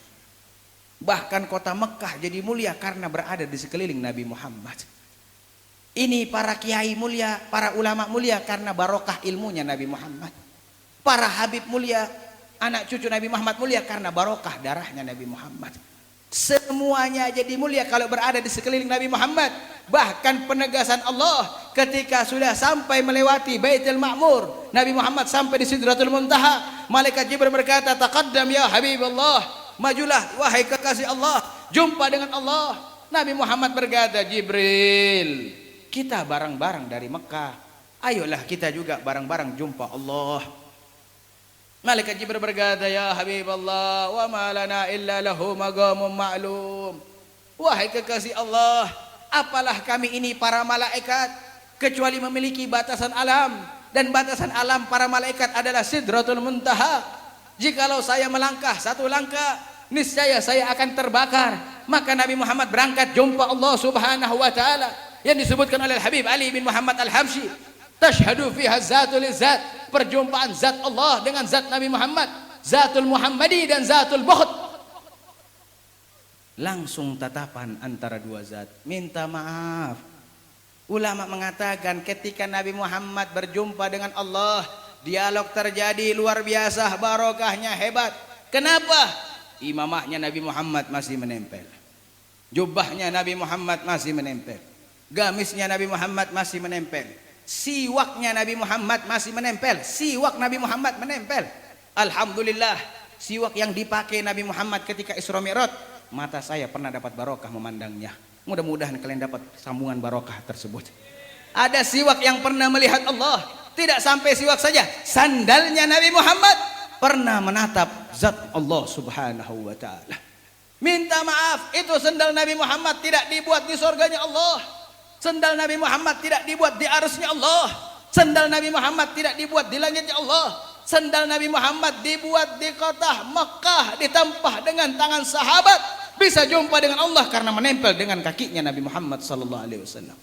Bahkan kota Mekkah jadi mulia karena berada di sekeliling Nabi Muhammad. Ini para kiai mulia, para ulama mulia karena barokah ilmunya Nabi Muhammad. Para habib mulia, anak cucu Nabi Muhammad mulia karena barokah darahnya Nabi Muhammad. Semuanya jadi mulia kalau berada di sekeliling Nabi Muhammad. Bahkan penegasan Allah ketika sudah sampai melewati Baitul Ma'mur, Nabi Muhammad sampai di Sidratul Muntaha, malaikat Jibril berkata, taqaddam ya Habibullah, majulah wahai kekasih Allah, jumpa dengan Allah. Nabi Muhammad berkata, Jibril, kita barang-barang dari Mekah, ayolah kita juga barang-barang jumpa Allah. Malaikat Jibril berkata, ya Habiballah, wa ma lana illa lahu maqamun ma'lum. Wahai kekasih Allah, apalah kami ini para malaikat kecuali memiliki batasan alam, dan batasan alam para malaikat adalah Sidratul Muntaha. Jikalau saya melangkah satu langkah, niscaya saya akan terbakar. Maka Nabi Muhammad berangkat jumpa Allah Subhanahu wa taala yang disebutkan oleh Habib Ali bin Muhammad Al-Habsyi, tashhadu fiha zatul zat, perjumpaan zat Allah dengan zat Nabi Muhammad, zatul Muhammadi dan zatul Bukhd. Langsung tatapan antara dua zat, minta maaf. Ulama mengatakan ketika Nabi Muhammad berjumpa dengan Allah, dialog terjadi luar biasa, barokahnya hebat. Kenapa? Imamahnya Nabi Muhammad masih menempel, jubahnya Nabi Muhammad masih menempel, gamisnya Nabi Muhammad masih menempel, siwaknya Nabi Muhammad masih menempel, siwak Nabi Muhammad menempel. Alhamdulillah, siwak yang dipakai Nabi Muhammad ketika Isra Mi'raj, mata saya pernah dapat barokah memandangnya. Mudah-mudahan kalian dapat sambungan barokah tersebut. Ada siwak yang pernah melihat Allah. Tidak sampai siwak saja, sandalnya Nabi Muhammad pernah menatap zat Allah Subhanahu wa taala. Minta maaf, itu sandal Nabi Muhammad tidak dibuat di surganya Allah. Sandal Nabi Muhammad tidak dibuat di arusnya Allah. Sandal Nabi Muhammad tidak dibuat di langitnya Allah. Sandal Nabi Muhammad dibuat di kota Mekah, ditampah dengan tangan sahabat, bisa jumpa dengan Allah karena menempel dengan kakinya Nabi Muhammad sallallahu alaihi wasallam.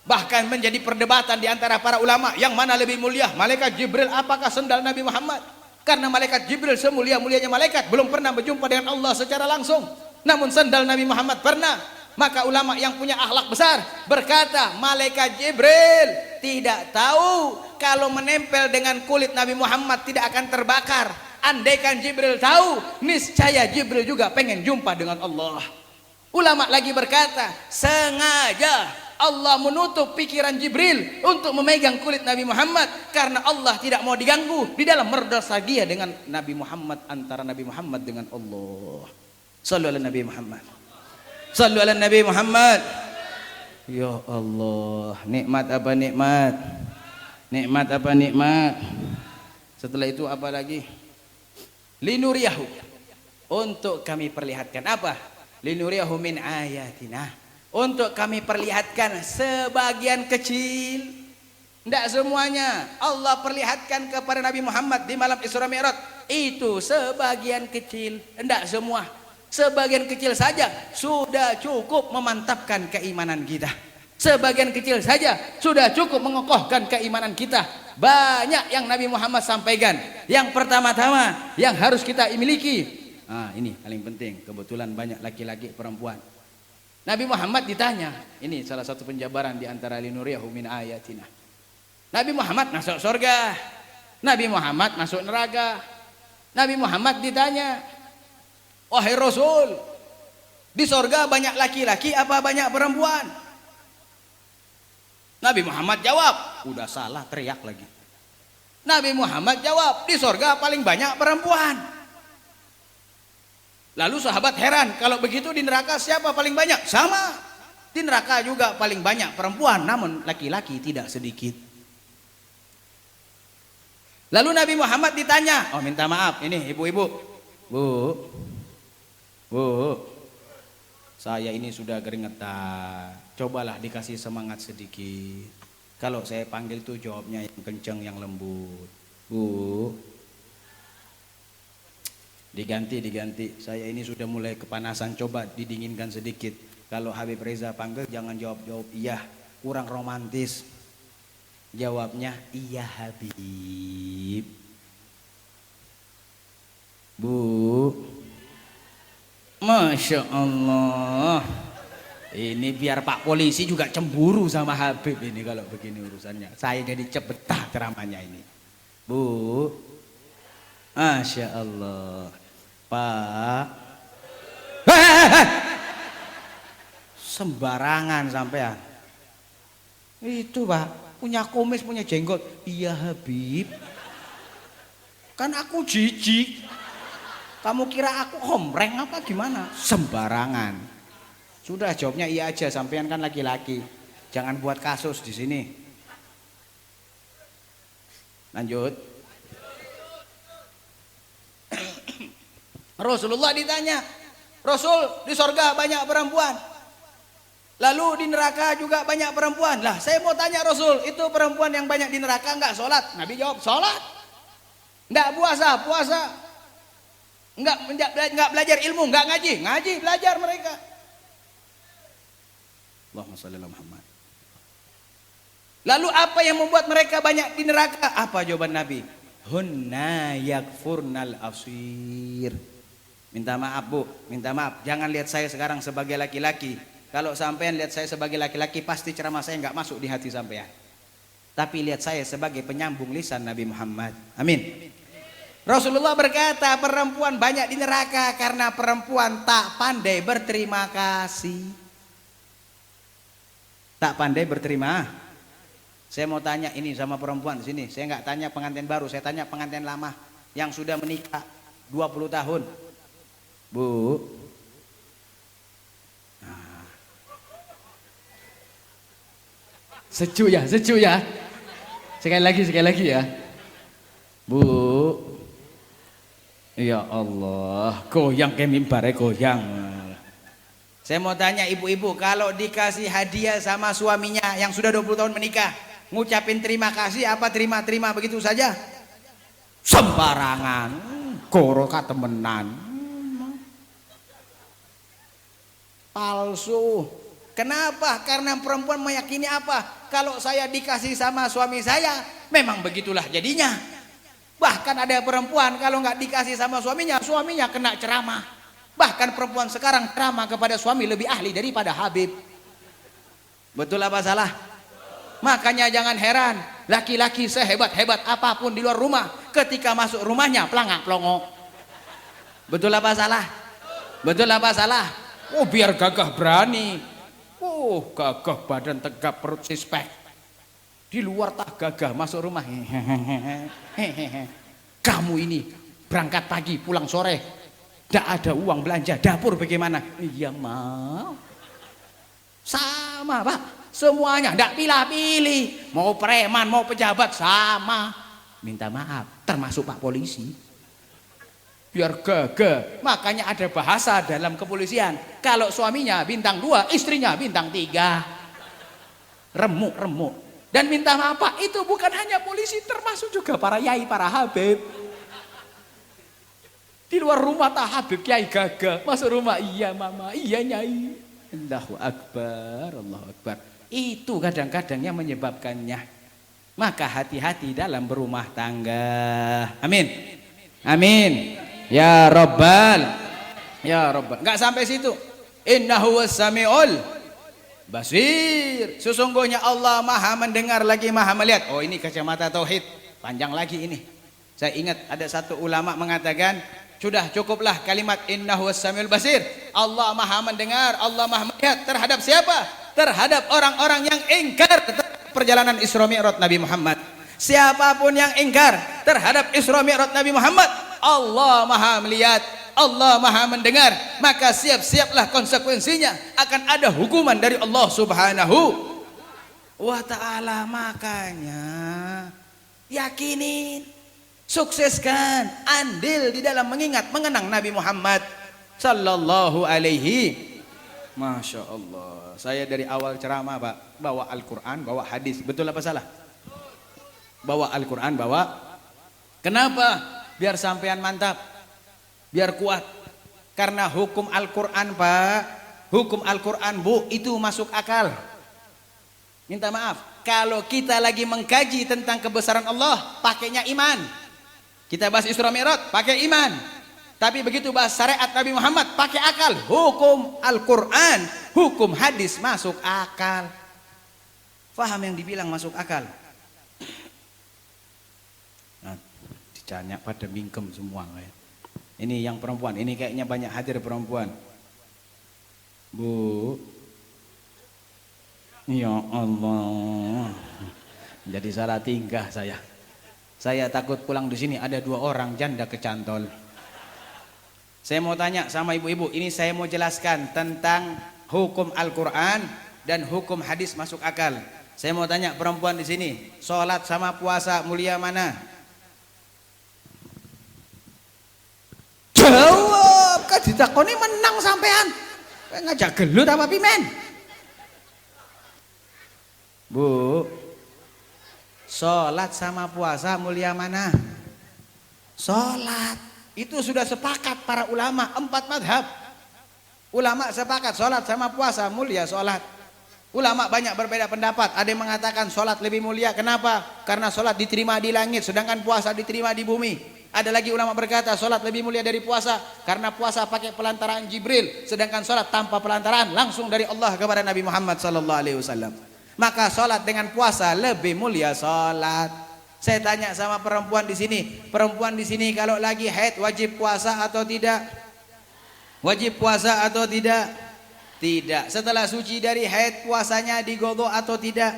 Bahkan menjadi perdebatan di antara para ulama, yang mana lebih mulia, malaikat Jibril apakah sandal Nabi Muhammad? Karena malaikat Jibril semulia-mulianya malaikat belum pernah berjumpa dengan Allah secara langsung, namun sandal Nabi Muhammad pernah. Maka ulama yang punya akhlak besar berkata, malaikat Jibril tidak tahu kalau menempel dengan kulit Nabi Muhammad tidak akan terbakar. Andaikan Jibril tahu, niscaya Jibril juga pengen jumpa dengan Allah. Ulama lagi berkata, sengaja Allah menutup pikiran Jibril untuk memegang kulit Nabi Muhammad karena Allah tidak mau diganggu di dalam merdasagia dengan Nabi Muhammad, antara Nabi Muhammad dengan Allah. Sallu ala Nabi Muhammad. Sallu ala Nabi Muhammad. Ya Allah, nikmat apa nikmat? Nikmat apa nikmat? Setelah itu apa lagi? Linuriyahu, untuk kami perlihatkan apa? Linuriyahu min ayatina, untuk kami perlihatkan sebagian kecil, tidak semuanya. Allah perlihatkan kepada Nabi Muhammad di malam Isra Mi'raj itu sebagian kecil, tidak semua. Sebagian kecil saja sudah cukup memantapkan keimanan kita. Sebagian kecil saja sudah cukup mengokohkan keimanan kita. Banyak yang Nabi Muhammad sampaikan. Yang pertama-tama yang harus kita miliki, ini paling penting, kebetulan banyak laki-laki perempuan. Nabi Muhammad ditanya, ini salah satu penjabaran di antara linuriyahu min ayatina. Nabi Muhammad masuk surga, Nabi Muhammad masuk neraka. Nabi Muhammad ditanya, wahai Rasul, di surga banyak laki-laki apa banyak perempuan? Nabi Muhammad jawab, udah salah teriak lagi. Nabi Muhammad jawab, di surga paling banyak perempuan. Lalu sahabat heran, kalau begitu di neraka siapa paling banyak? Sama, di neraka juga paling banyak perempuan, namun laki-laki tidak sedikit. Lalu Nabi Muhammad ditanya, minta maaf, ini ibu-ibu, Bu, saya ini sudah keringetan, cobalah dikasih semangat sedikit. Kalau saya panggil tuh jawabnya yang kencang, yang lembut. Bu, diganti, saya ini sudah mulai kepanasan, coba didinginkan sedikit. Kalau Habib Reza panggil jangan jawab iya, kurang romantis. Jawabnya iya Habib. Bu, Masya Allah, ini biar Pak Polisi juga cemburu sama Habib ini kalau begini urusannya. Saya jadi cepetah ceramahnya ini. Bu, Masya Allah, Pak, sembarangan sampean. Itu Pak, punya kumis, punya jenggot. Iya Habib, kan aku jijik. Kamu kira aku homreng apa gimana? Sembarangan. Sudah jawabnya iya aja, sampean kan laki-laki. Jangan buat kasus di sini. Lanjut. Rasulullah ditanya, Rasul, di sorga banyak perempuan, lalu di neraka juga banyak perempuan. Lah saya mau tanya Rasul, itu perempuan yang banyak di neraka enggak sholat? Nabi jawab, sholat. Enggak puasa, puasa. Enggak belajar ilmu, enggak ngaji, ngaji, belajar mereka. Allahumma shalli ala Muhammad. Lalu apa yang membuat mereka banyak di neraka? Apa jawaban Nabi? Hunna yakfurnal asir. Minta maaf Bu, minta maaf. Jangan lihat saya sekarang sebagai laki-laki. Kalau sampean lihat saya sebagai laki-laki, pasti ceramah saya enggak masuk di hati sampean. Tapi lihat saya sebagai penyambung lisan Nabi Muhammad. Amin. Rasulullah berkata, perempuan banyak di neraka karena perempuan tak pandai berterima kasih. Tak pandai berterima. Saya mau tanya ini sama perempuan di sini. Saya nggak tanya pengantin baru, saya tanya pengantin lama yang sudah menikah 20 tahun. Bu. Nah. Sejuk ya, sejuk ya. Sekali lagi ya. Bu. Ya Allah, goyang kayak mimbare goyang. Saya mau tanya ibu-ibu, kalau dikasih hadiah sama suaminya yang sudah 20 tahun menikah, ngucapin terima kasih apa terima-terima begitu saja? Sembarangan, goroka temenan. Palsu. Kenapa? Karena perempuan meyakini apa? Kalau saya dikasih sama suami saya, memang begitulah jadinya. Bahkan ada perempuan kalau nggak dikasih sama suaminya, suaminya kena ceramah. Bahkan perempuan sekarang ceramah kepada suami lebih ahli daripada Habib. Betul apa salah? Makanya jangan heran, laki-laki sehebat-hebat apapun di luar rumah, ketika masuk rumahnya pelangak-pelongok. Betul apa salah? Betul apa salah? Oh biar gagah berani. Oh gagah badan tegap perut sispek. Di luar tak gagah, masuk rumah. Kamu ini berangkat pagi pulang sore, tidak ada uang belanja dapur bagaimana? Iya mau. Sama Pak, semuanya tidak pilih-pilih. Mau preman, mau pejabat sama. Minta maaf, termasuk Pak Polisi. Biar gagah. Makanya ada bahasa dalam kepolisian. Kalau suaminya bintang 2, istrinya bintang 3. Remuk-remuk. Dan minta maaf Pak, itu bukan hanya polisi, termasuk juga para yai, para habib. Di luar rumah tak habib, kiai gagah. Masuk rumah, iya mama, iya nyai. Allahu Akbar, Allahu Akbar. Itu kadang-kadang yang menyebabkannya. Maka hati-hati dalam berumah tangga. Amin. Amin. Ya Rabbal. Ya Rabbal. Enggak sampai situ. Innahu was-sami'ul basir. Sesungguhnya Allah maha mendengar lagi maha melihat. Oh ini kacamata tauhid. Panjang lagi ini. Saya ingat ada satu ulama mengatakan, sudah cukuplah kalimat innahu was-sami'ul basir. Allah maha mendengar, Allah maha melihat terhadap siapa? Terhadap orang-orang yang ingkar perjalanan Isra Mi'raj Nabi Muhammad. Siapapun yang ingkar terhadap Isra Mi'raj Nabi Muhammad, Allah maha melihat, Allah maha mendengar. Maka siap-siaplah konsekuensinya, akan ada hukuman dari Allah subhanahu wa ta'ala. Makanya yakinin, sukseskan, andil di dalam mengingat, mengenang Nabi Muhammad sallallahu alaihi. Masya Allah. Saya dari awal ceramah Pak, bawa Al-Quran, bawa hadis. Betul apa salah? Bawa Al-Quran, bawa. Kenapa? Biar sampean mantap, biar kuat. Karena hukum Al-Quran Pak, hukum Al-Quran Bu, itu masuk akal. Minta maaf, kalau kita lagi mengkaji tentang kebesaran Allah, pakainya iman. Kita bahas Isra Mi'raj, pakai iman. Tapi begitu bahas syariat Nabi Muhammad, pakai akal. Hukum Al-Quran, hukum hadis masuk akal. Faham yang dibilang masuk akal? Nah, dicanyak pada mingkem semua. Ini yang perempuan, ini kayaknya banyak hadir perempuan. Bu, ya Allah, jadi salah tingkah saya. Saya takut pulang di sini ada 2 orang janda kecantol. Saya mau tanya sama ibu-ibu, ini saya mau jelaskan tentang hukum Al-Quran dan hukum hadis masuk akal. Saya mau tanya perempuan di sini, sholat sama puasa mulia mana? Jawab. ditakoni menang sampean. Ngajak gelut apa pimen? Bu, sholat sama puasa mulia mana? Sholat. Itu sudah sepakat para ulama 4 madhab. Ulama sepakat sholat sama puasa mulia sholat. Ulama banyak berbeda pendapat. Ada yang mengatakan sholat lebih mulia. Kenapa? Karena sholat diterima di langit, sedangkan puasa diterima di bumi. Ada lagi ulama berkata sholat lebih mulia dari puasa karena puasa pakai pelantaran Jibril, sedangkan sholat tanpa pelantaran langsung dari Allah kepada Nabi Muhammad SAW. Maka sholat dengan puasa lebih mulia sholat. Saya tanya sama perempuan di sini kalau lagi haid wajib puasa atau tidak? Wajib puasa atau tidak? Tidak. Setelah suci dari haid puasanya digodok atau tidak?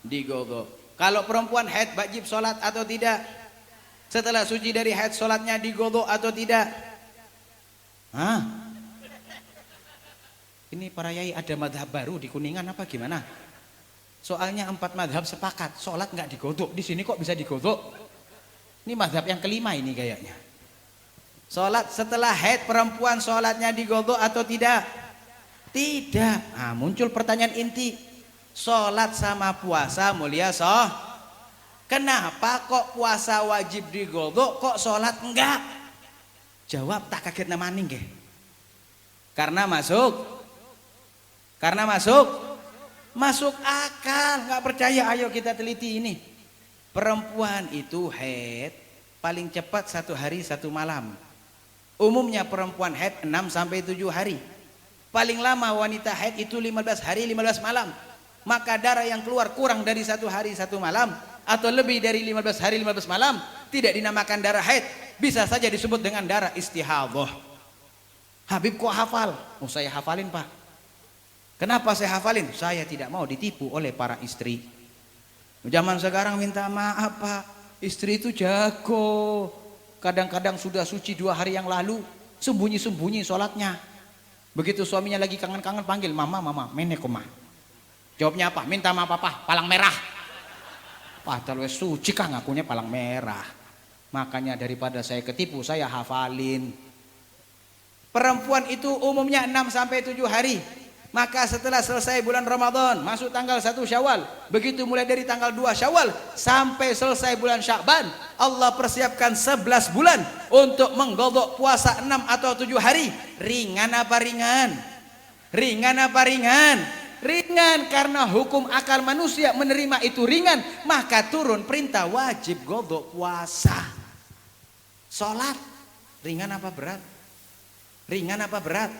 Digodok. Kalau perempuan haid wajib sholat atau tidak? Setelah suci dari haid sholatnya digodok atau tidak? Hah? Ini para yai ada madhab baru di Kuningan apa gimana? Soalnya 4 madhab sepakat sholat nggak digodok. Di sini kok bisa digodok? Ini madhab yang kelima ini kayaknya. Sholat setelah haid perempuan sholatnya digodok atau tidak? Tidak. Nah, muncul pertanyaan inti. Sholat sama puasa mulia kenapa kok puasa wajib digodok kok sholat enggak? Jawab tak kaget namanya nggih. Karena masuk akal. Nggak percaya ayo kita teliti ini. Perempuan itu haid paling cepat 1 hari 1 malam. Umumnya perempuan haid 6 sampai 7 hari. Paling lama wanita haid itu 15 hari 15 malam. Maka darah yang keluar kurang dari 1 hari 1 malam atau lebih dari 15 hari 15 malam tidak dinamakan darah haid, bisa saja disebut dengan darah istihadhah. Habib kok hafal? Oh, saya hafalin Pak. Kenapa saya hafalin? Saya tidak mau ditipu oleh para istri. Zaman sekarang minta maaf Pak, istri itu jago. Kadang-kadang sudah suci 2 hari yang lalu, sembunyi-sembunyi sholatnya. Begitu suaminya lagi kangen-kangen panggil, mama, menekoma. Jawabnya apa? Minta maaf apa? Palang merah. Padahal wes suci kah ngakunya palang merah. Makanya daripada saya ketipu, saya hafalin. Perempuan itu umumnya 6 sampai 7 hari. Maka setelah selesai bulan Ramadan, masuk tanggal 1 Syawal, begitu mulai dari tanggal 2 Syawal sampai selesai bulan Sya'ban, Allah persiapkan 11 bulan untuk menggodok puasa 6 atau 7 hari. Ringan apa ringan? Ringan apa ringan? Ringan, karena hukum akal manusia menerima itu ringan, maka turun perintah wajib godok puasa. Sholat ringan apa berat? Ringan apa berat?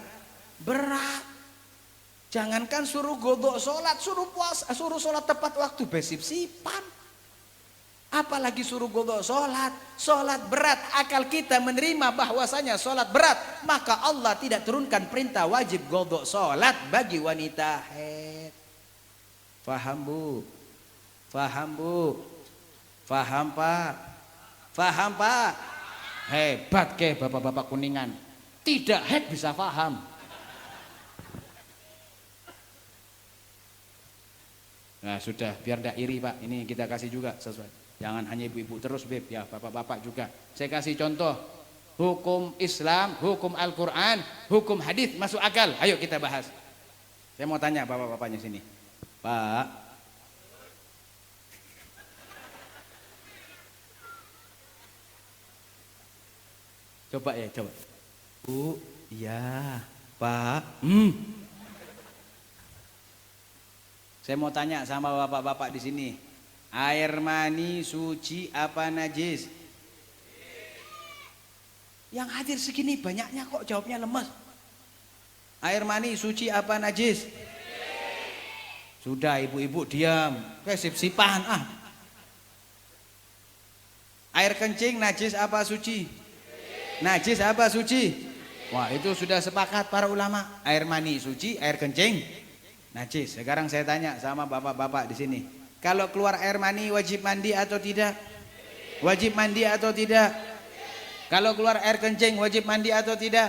Berat. Jangankan suruh godok sholat, suruh puasa, suruh sholat tepat waktu besip-sipan. Apalagi suruh godok sholat. Sholat berat, akal kita menerima bahwasanya sholat berat, maka Allah tidak turunkan perintah wajib godok sholat bagi wanita haid. Faham Bu? Faham Bu? Faham Pak? Faham Pak? Hebat ke bapak-bapak Kuningan, tidak haid bisa faham. Nah sudah, biar tidak iri Pak, ini kita kasih juga sesuai. Jangan hanya ibu-ibu terus Beb, ya bapak-bapak juga. Saya kasih contoh, hukum Islam, hukum Al-Quran, hukum hadis masuk akal. Ayo kita bahas. Saya mau tanya bapak-bapaknya sini. Pak, coba ya, coba. Bu, iya. Pak, saya mau tanya sama bapak-bapak di sini, air mani suci apa najis? Yang hadir segini banyaknya kok jawabnya lemes. Air mani suci apa najis? Sudah ibu-ibu diam, kayak sip-sipan ah. Air kencing najis apa suci? Najis apa suci? Wah itu sudah sepakat para ulama. Air mani suci, air kencing najis. Sekarang saya tanya sama bapak-bapak di sini, kalau keluar air mani wajib mandi atau tidak? Wajib mandi atau tidak? Kalau keluar air kencing wajib mandi atau tidak?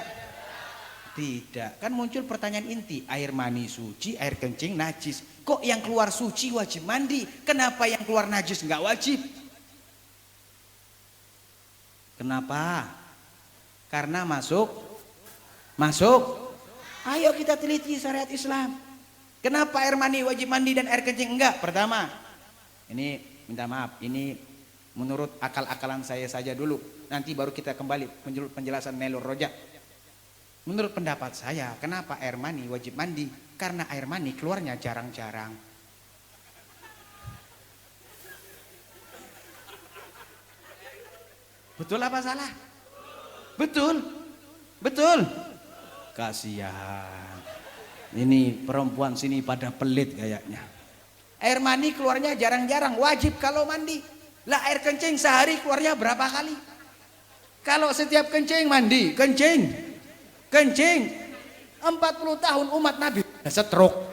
Tidak. Kan muncul pertanyaan inti, air mani suci, air kencing najis. Kok yang keluar suci wajib mandi? Kenapa yang keluar najis nggak wajib? Kenapa? Karena masuk Masuk. Ayo kita teliti syariat Islam. Kenapa air mani wajib mandi dan air kencing enggak? Pertama, ini minta maaf, ini menurut akal-akalan saya saja dulu. Nanti baru kita kembali penjelasan Nailur Roja. Menurut pendapat saya, kenapa air mani wajib mandi? Karena air mani keluarnya jarang-jarang. Betul apa salah? Betul. Betul. Kasihan. Ini perempuan sini pada pelit kayaknya. Air mani keluarnya jarang-jarang, wajib kalau mandi. Lah air kencing sehari keluarnya berapa kali? Kalau setiap kencing mandi, kencing 40 tahun umat Nabi stroke.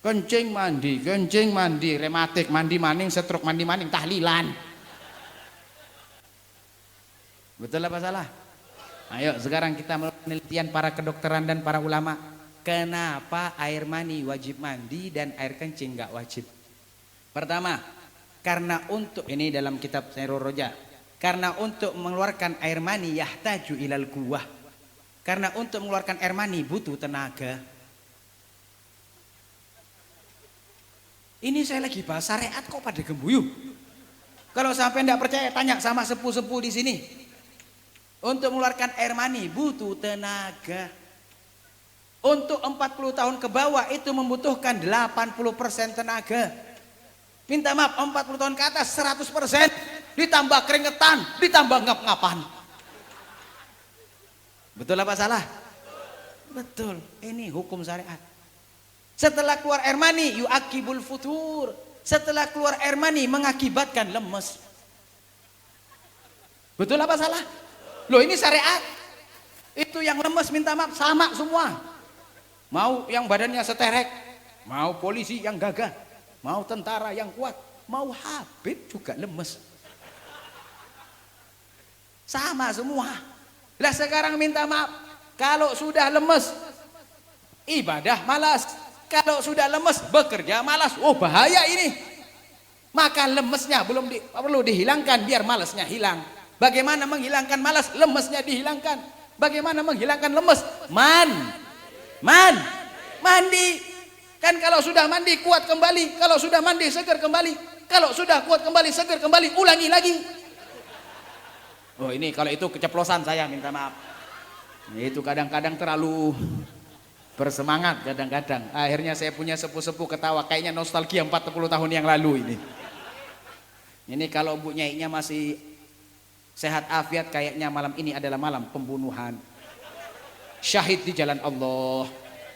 Kencing mandi, rematik, mandi maning, stroke, mandi maning, tahlilan. Betul apa salah? Ayo sekarang kita melakukan penelitian para kedokteran dan para ulama. Kenapa air mani wajib mandi dan air kencing nggak wajib? Pertama, karena untuk ini dalam kitab Nailur Roja. Karena untuk mengeluarkan air mani yahtaju ilal quwwah. Karena untuk mengeluarkan air mani butuh tenaga. Ini saya lagi bahas syariat kok pada gembuyu. Kalau sampai tidak percaya tanya sama sepuh-sepuh di sini. Untuk mengeluarkan air mani butuh tenaga. Untuk 40 tahun ke bawah itu membutuhkan 80% tenaga. Minta maaf 40 tahun ke atas 100%. Ditambah keringetan, ditambah ngap-ngapan. Betul apa salah? Betul. Ini hukum syariat. Setelah keluar air mani yu'akibul futur. Setelah keluar air mani mengakibatkan lemes. Betul apa salah? Loh ini syariat. Itu yang lemes minta maaf sama semua. Mau yang badannya seterek, mau polisi yang gagah, mau tentara yang kuat, mau Habib juga lemes. Sama semua. Lah sekarang minta maaf, kalau sudah lemes ibadah malas, kalau sudah lemes bekerja malas. Oh bahaya ini. Maka lemesnya perlu dihilangkan biar malasnya hilang. Bagaimana menghilangkan malas? Lemesnya dihilangkan. Bagaimana menghilangkan lemes? Mandi. Kan kalau sudah mandi kuat kembali, kalau sudah mandi segar kembali, kalau sudah kuat kembali segar kembali, ulangi lagi. Oh ini kalau itu keceplosan saya minta maaf. Itu kadang-kadang terlalu bersemangat kadang-kadang. Akhirnya saya punya sepuh-sepuh ketawa kayaknya nostalgia 40 tahun yang lalu ini. Ini kalau Bu Nyainya masih sehat afiat kayaknya malam ini adalah malam pembunuhan. Syahid di jalan Allah.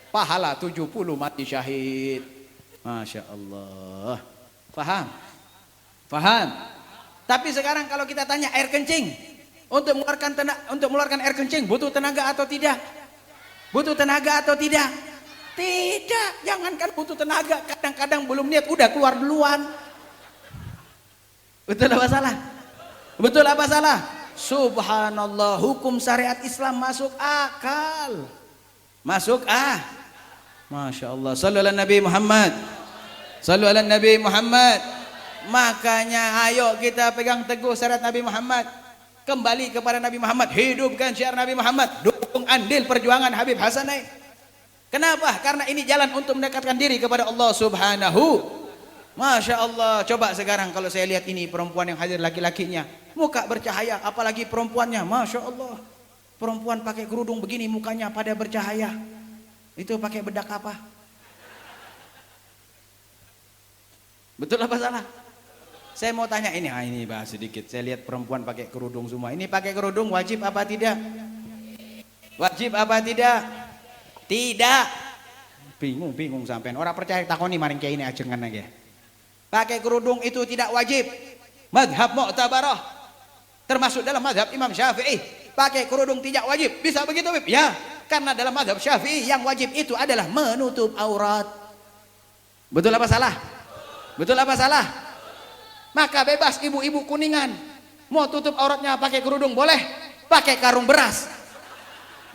Pahala 70 mati syahid. Masya Allah. Paham? Tapi sekarang kalau kita tanya air kencing. Untuk mengeluarkan air kencing butuh tenaga atau tidak? Butuh tenaga atau tidak? Tidak. Jangankan butuh tenaga. Kadang-kadang belum niat udah keluar duluan. Betul apa salah? Betul apa salah? Subhanallah, hukum syariat Islam masuk akal. Masya Allah. Sallu ala Nabi Muhammad. Sallu ala Nabi Muhammad. Makanya ayo kita pegang teguh syariat Nabi Muhammad. Kembali kepada Nabi Muhammad. Hidupkan syiar Nabi Muhammad. Dukung andil perjuangan Habib Hasanai. Kenapa? Karena ini jalan untuk mendekatkan diri kepada Allah Subhanahu. Masya Allah. Coba sekarang kalau saya lihat ini perempuan yang hadir laki-lakinya. Muka bercahaya. Apalagi perempuannya. Masya Allah. Perempuan pakai kerudung begini mukanya pada bercahaya. Itu pakai bedak apa? Betul apa salah? Saya mau tanya ini bahas sedikit. Saya lihat perempuan pakai kerudung semua. Ini pakai kerudung wajib apa tidak? Wajib apa tidak? Tidak. Bingung sampean. Orang percaya takoni maring kayak ini ajengan aja. Pakai kerudung itu tidak wajib. Madhab Mu'tabarah. Termasuk dalam madhab Imam Syafi'i. Pakai kerudung tidak wajib. Bisa begitu, Bib? Ya. Karena dalam madhab Syafi'i yang wajib itu adalah menutup aurat. Betul apa salah? Betul apa salah? Maka bebas ibu-ibu Kuningan. Mau tutup auratnya pakai kerudung boleh. Pakai karung beras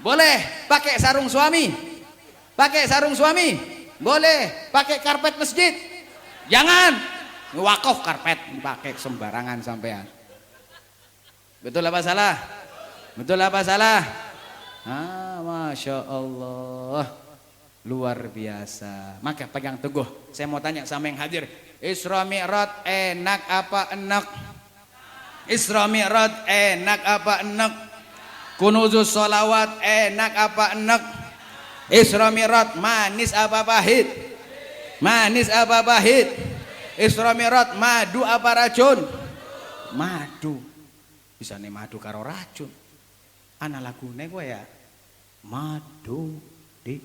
boleh. Pakai sarung suami boleh. Pakai karpet masjid jangan. Wakaf karpet dipakai sembarangan sampean. Betul apa salah? Betul apa salah? Masya Allah, luar biasa. Maka pegang teguh. Saya mau tanya sama yang hadir, Isra Mi'raj enak apa enak? Isra Mi'raj enak apa enak? Kunuzus sholawat enak apa enak? Isra Mi'raj manis apa pahit? Manis apa pahit? Isra Mi'raj madu apa racun? Madu. Bisa nih madu karo racun. Ana lagune gue ya. Madu di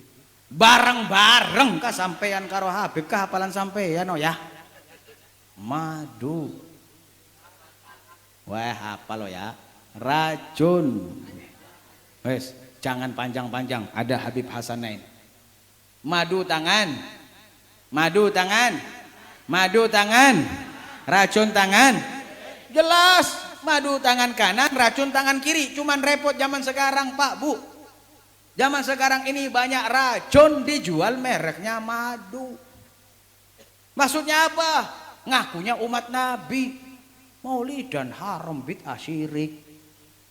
bareng-bareng kah sampean karo Habib kah hafalan sampean oh ya. Madu. Wah hafal lo ya. Racun. Wes, jangan panjang-panjang. Ada Habib Hasanain. Madu tangan. Madu tangan. Madu tangan. Racun tangan. Jelas. Madu tangan kanan, racun tangan kiri. Cuman repot zaman sekarang Pak Bu. Zaman sekarang ini banyak racun dijual mereknya madu. Maksudnya apa? Ngakunya umat Nabi. Maulidan haram bid'ah syirik.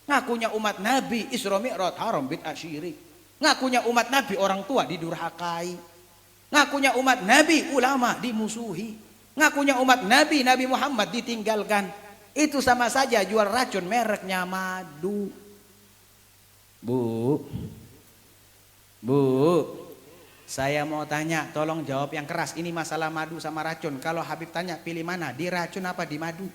Ngakunya umat Nabi Isra Mi'raj haram bid'ah syirik. Ngakunya umat Nabi orang tua didurhakai. Ngakunya umat Nabi ulama dimusuhi. Ngakunya umat Nabi Nabi Muhammad ditinggalkan. Itu sama saja jual racun mereknya madu. Bu, saya mau tanya, tolong jawab yang keras. Ini masalah madu sama racun. Kalau Habib tanya pilih mana, di racun apa di madu?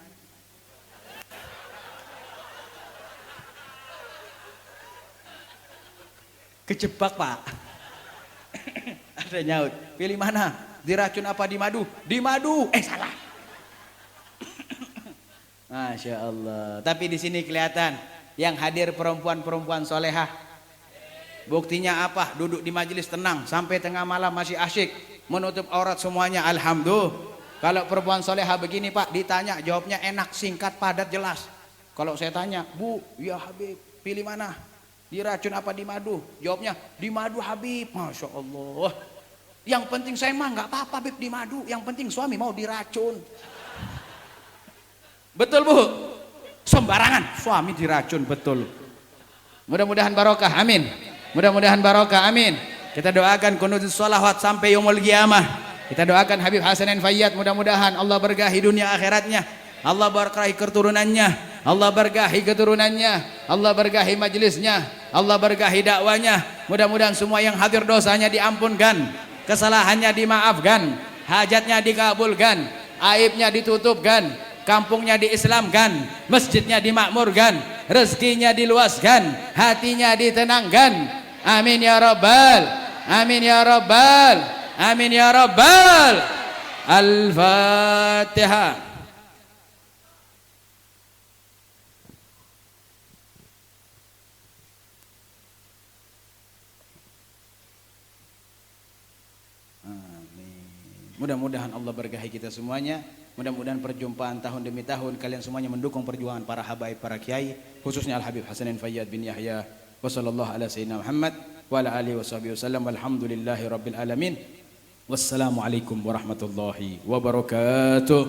Kejebak Pak. Ada nyaut, pilih mana, di racun apa di madu? Di madu. Salah. Masya Allah. Tapi di sini kelihatan yang hadir perempuan-perempuan solehah. Buktinya apa? Duduk di majelis tenang sampai tengah malam masih asyik menutup aurat semuanya. Alhamdulillah. Kalau perempuan soleha begini Pak, ditanya jawabnya enak, singkat, padat, jelas. Kalau saya tanya, Bu, ya Habib, pilih mana? Di racun apa di madu? Jawabnya di madu Habib. Masya Allah. Yang penting saya mah nggak apa-apa Habib di madu. Yang penting suami mau diracun. Betul Bu? Sembarangan suami diracun, betul. Mudah-mudahan barokah, amin. Mudah-mudahan barokah, amin. Kita doakan kunuzul sholawat sampai yaumul qiyamah. Kita doakan Habib Hasanain Fayyad, mudah-mudahan Allah berkahi dunia akhiratnya. Allah berkahi keturunannya. Allah berkahi keturunannya. Allah berkahi majelisnya. Allah berkahi dakwanya. Mudah-mudahan semua yang hadir dosanya diampunkan, kesalahannya dimaafkan, hajatnya dikabulkan, aibnya ditutupkan, kampungnya diislamkan, masjidnya dimakmurkan, rezekinya diluaskan, hatinya ditenangkan. Amin ya rabbal, amin ya rabbal, amin ya rabbal. Al-Fatihah. Mudah-mudahan Allah berkahi kita semuanya. Mudah-mudahan perjumpaan tahun demi tahun kalian semuanya mendukung perjuangan para habaib, para kiai, khususnya Al-Habib Hasanain Fayyad bin Yahya. Wassallallahu ala sayyidina Muhammad wa ala alihi washabihi wasallam. Walhamdulillahi rabbil alamin. Wassalamualaikum warahmatullahi wabarakatuh.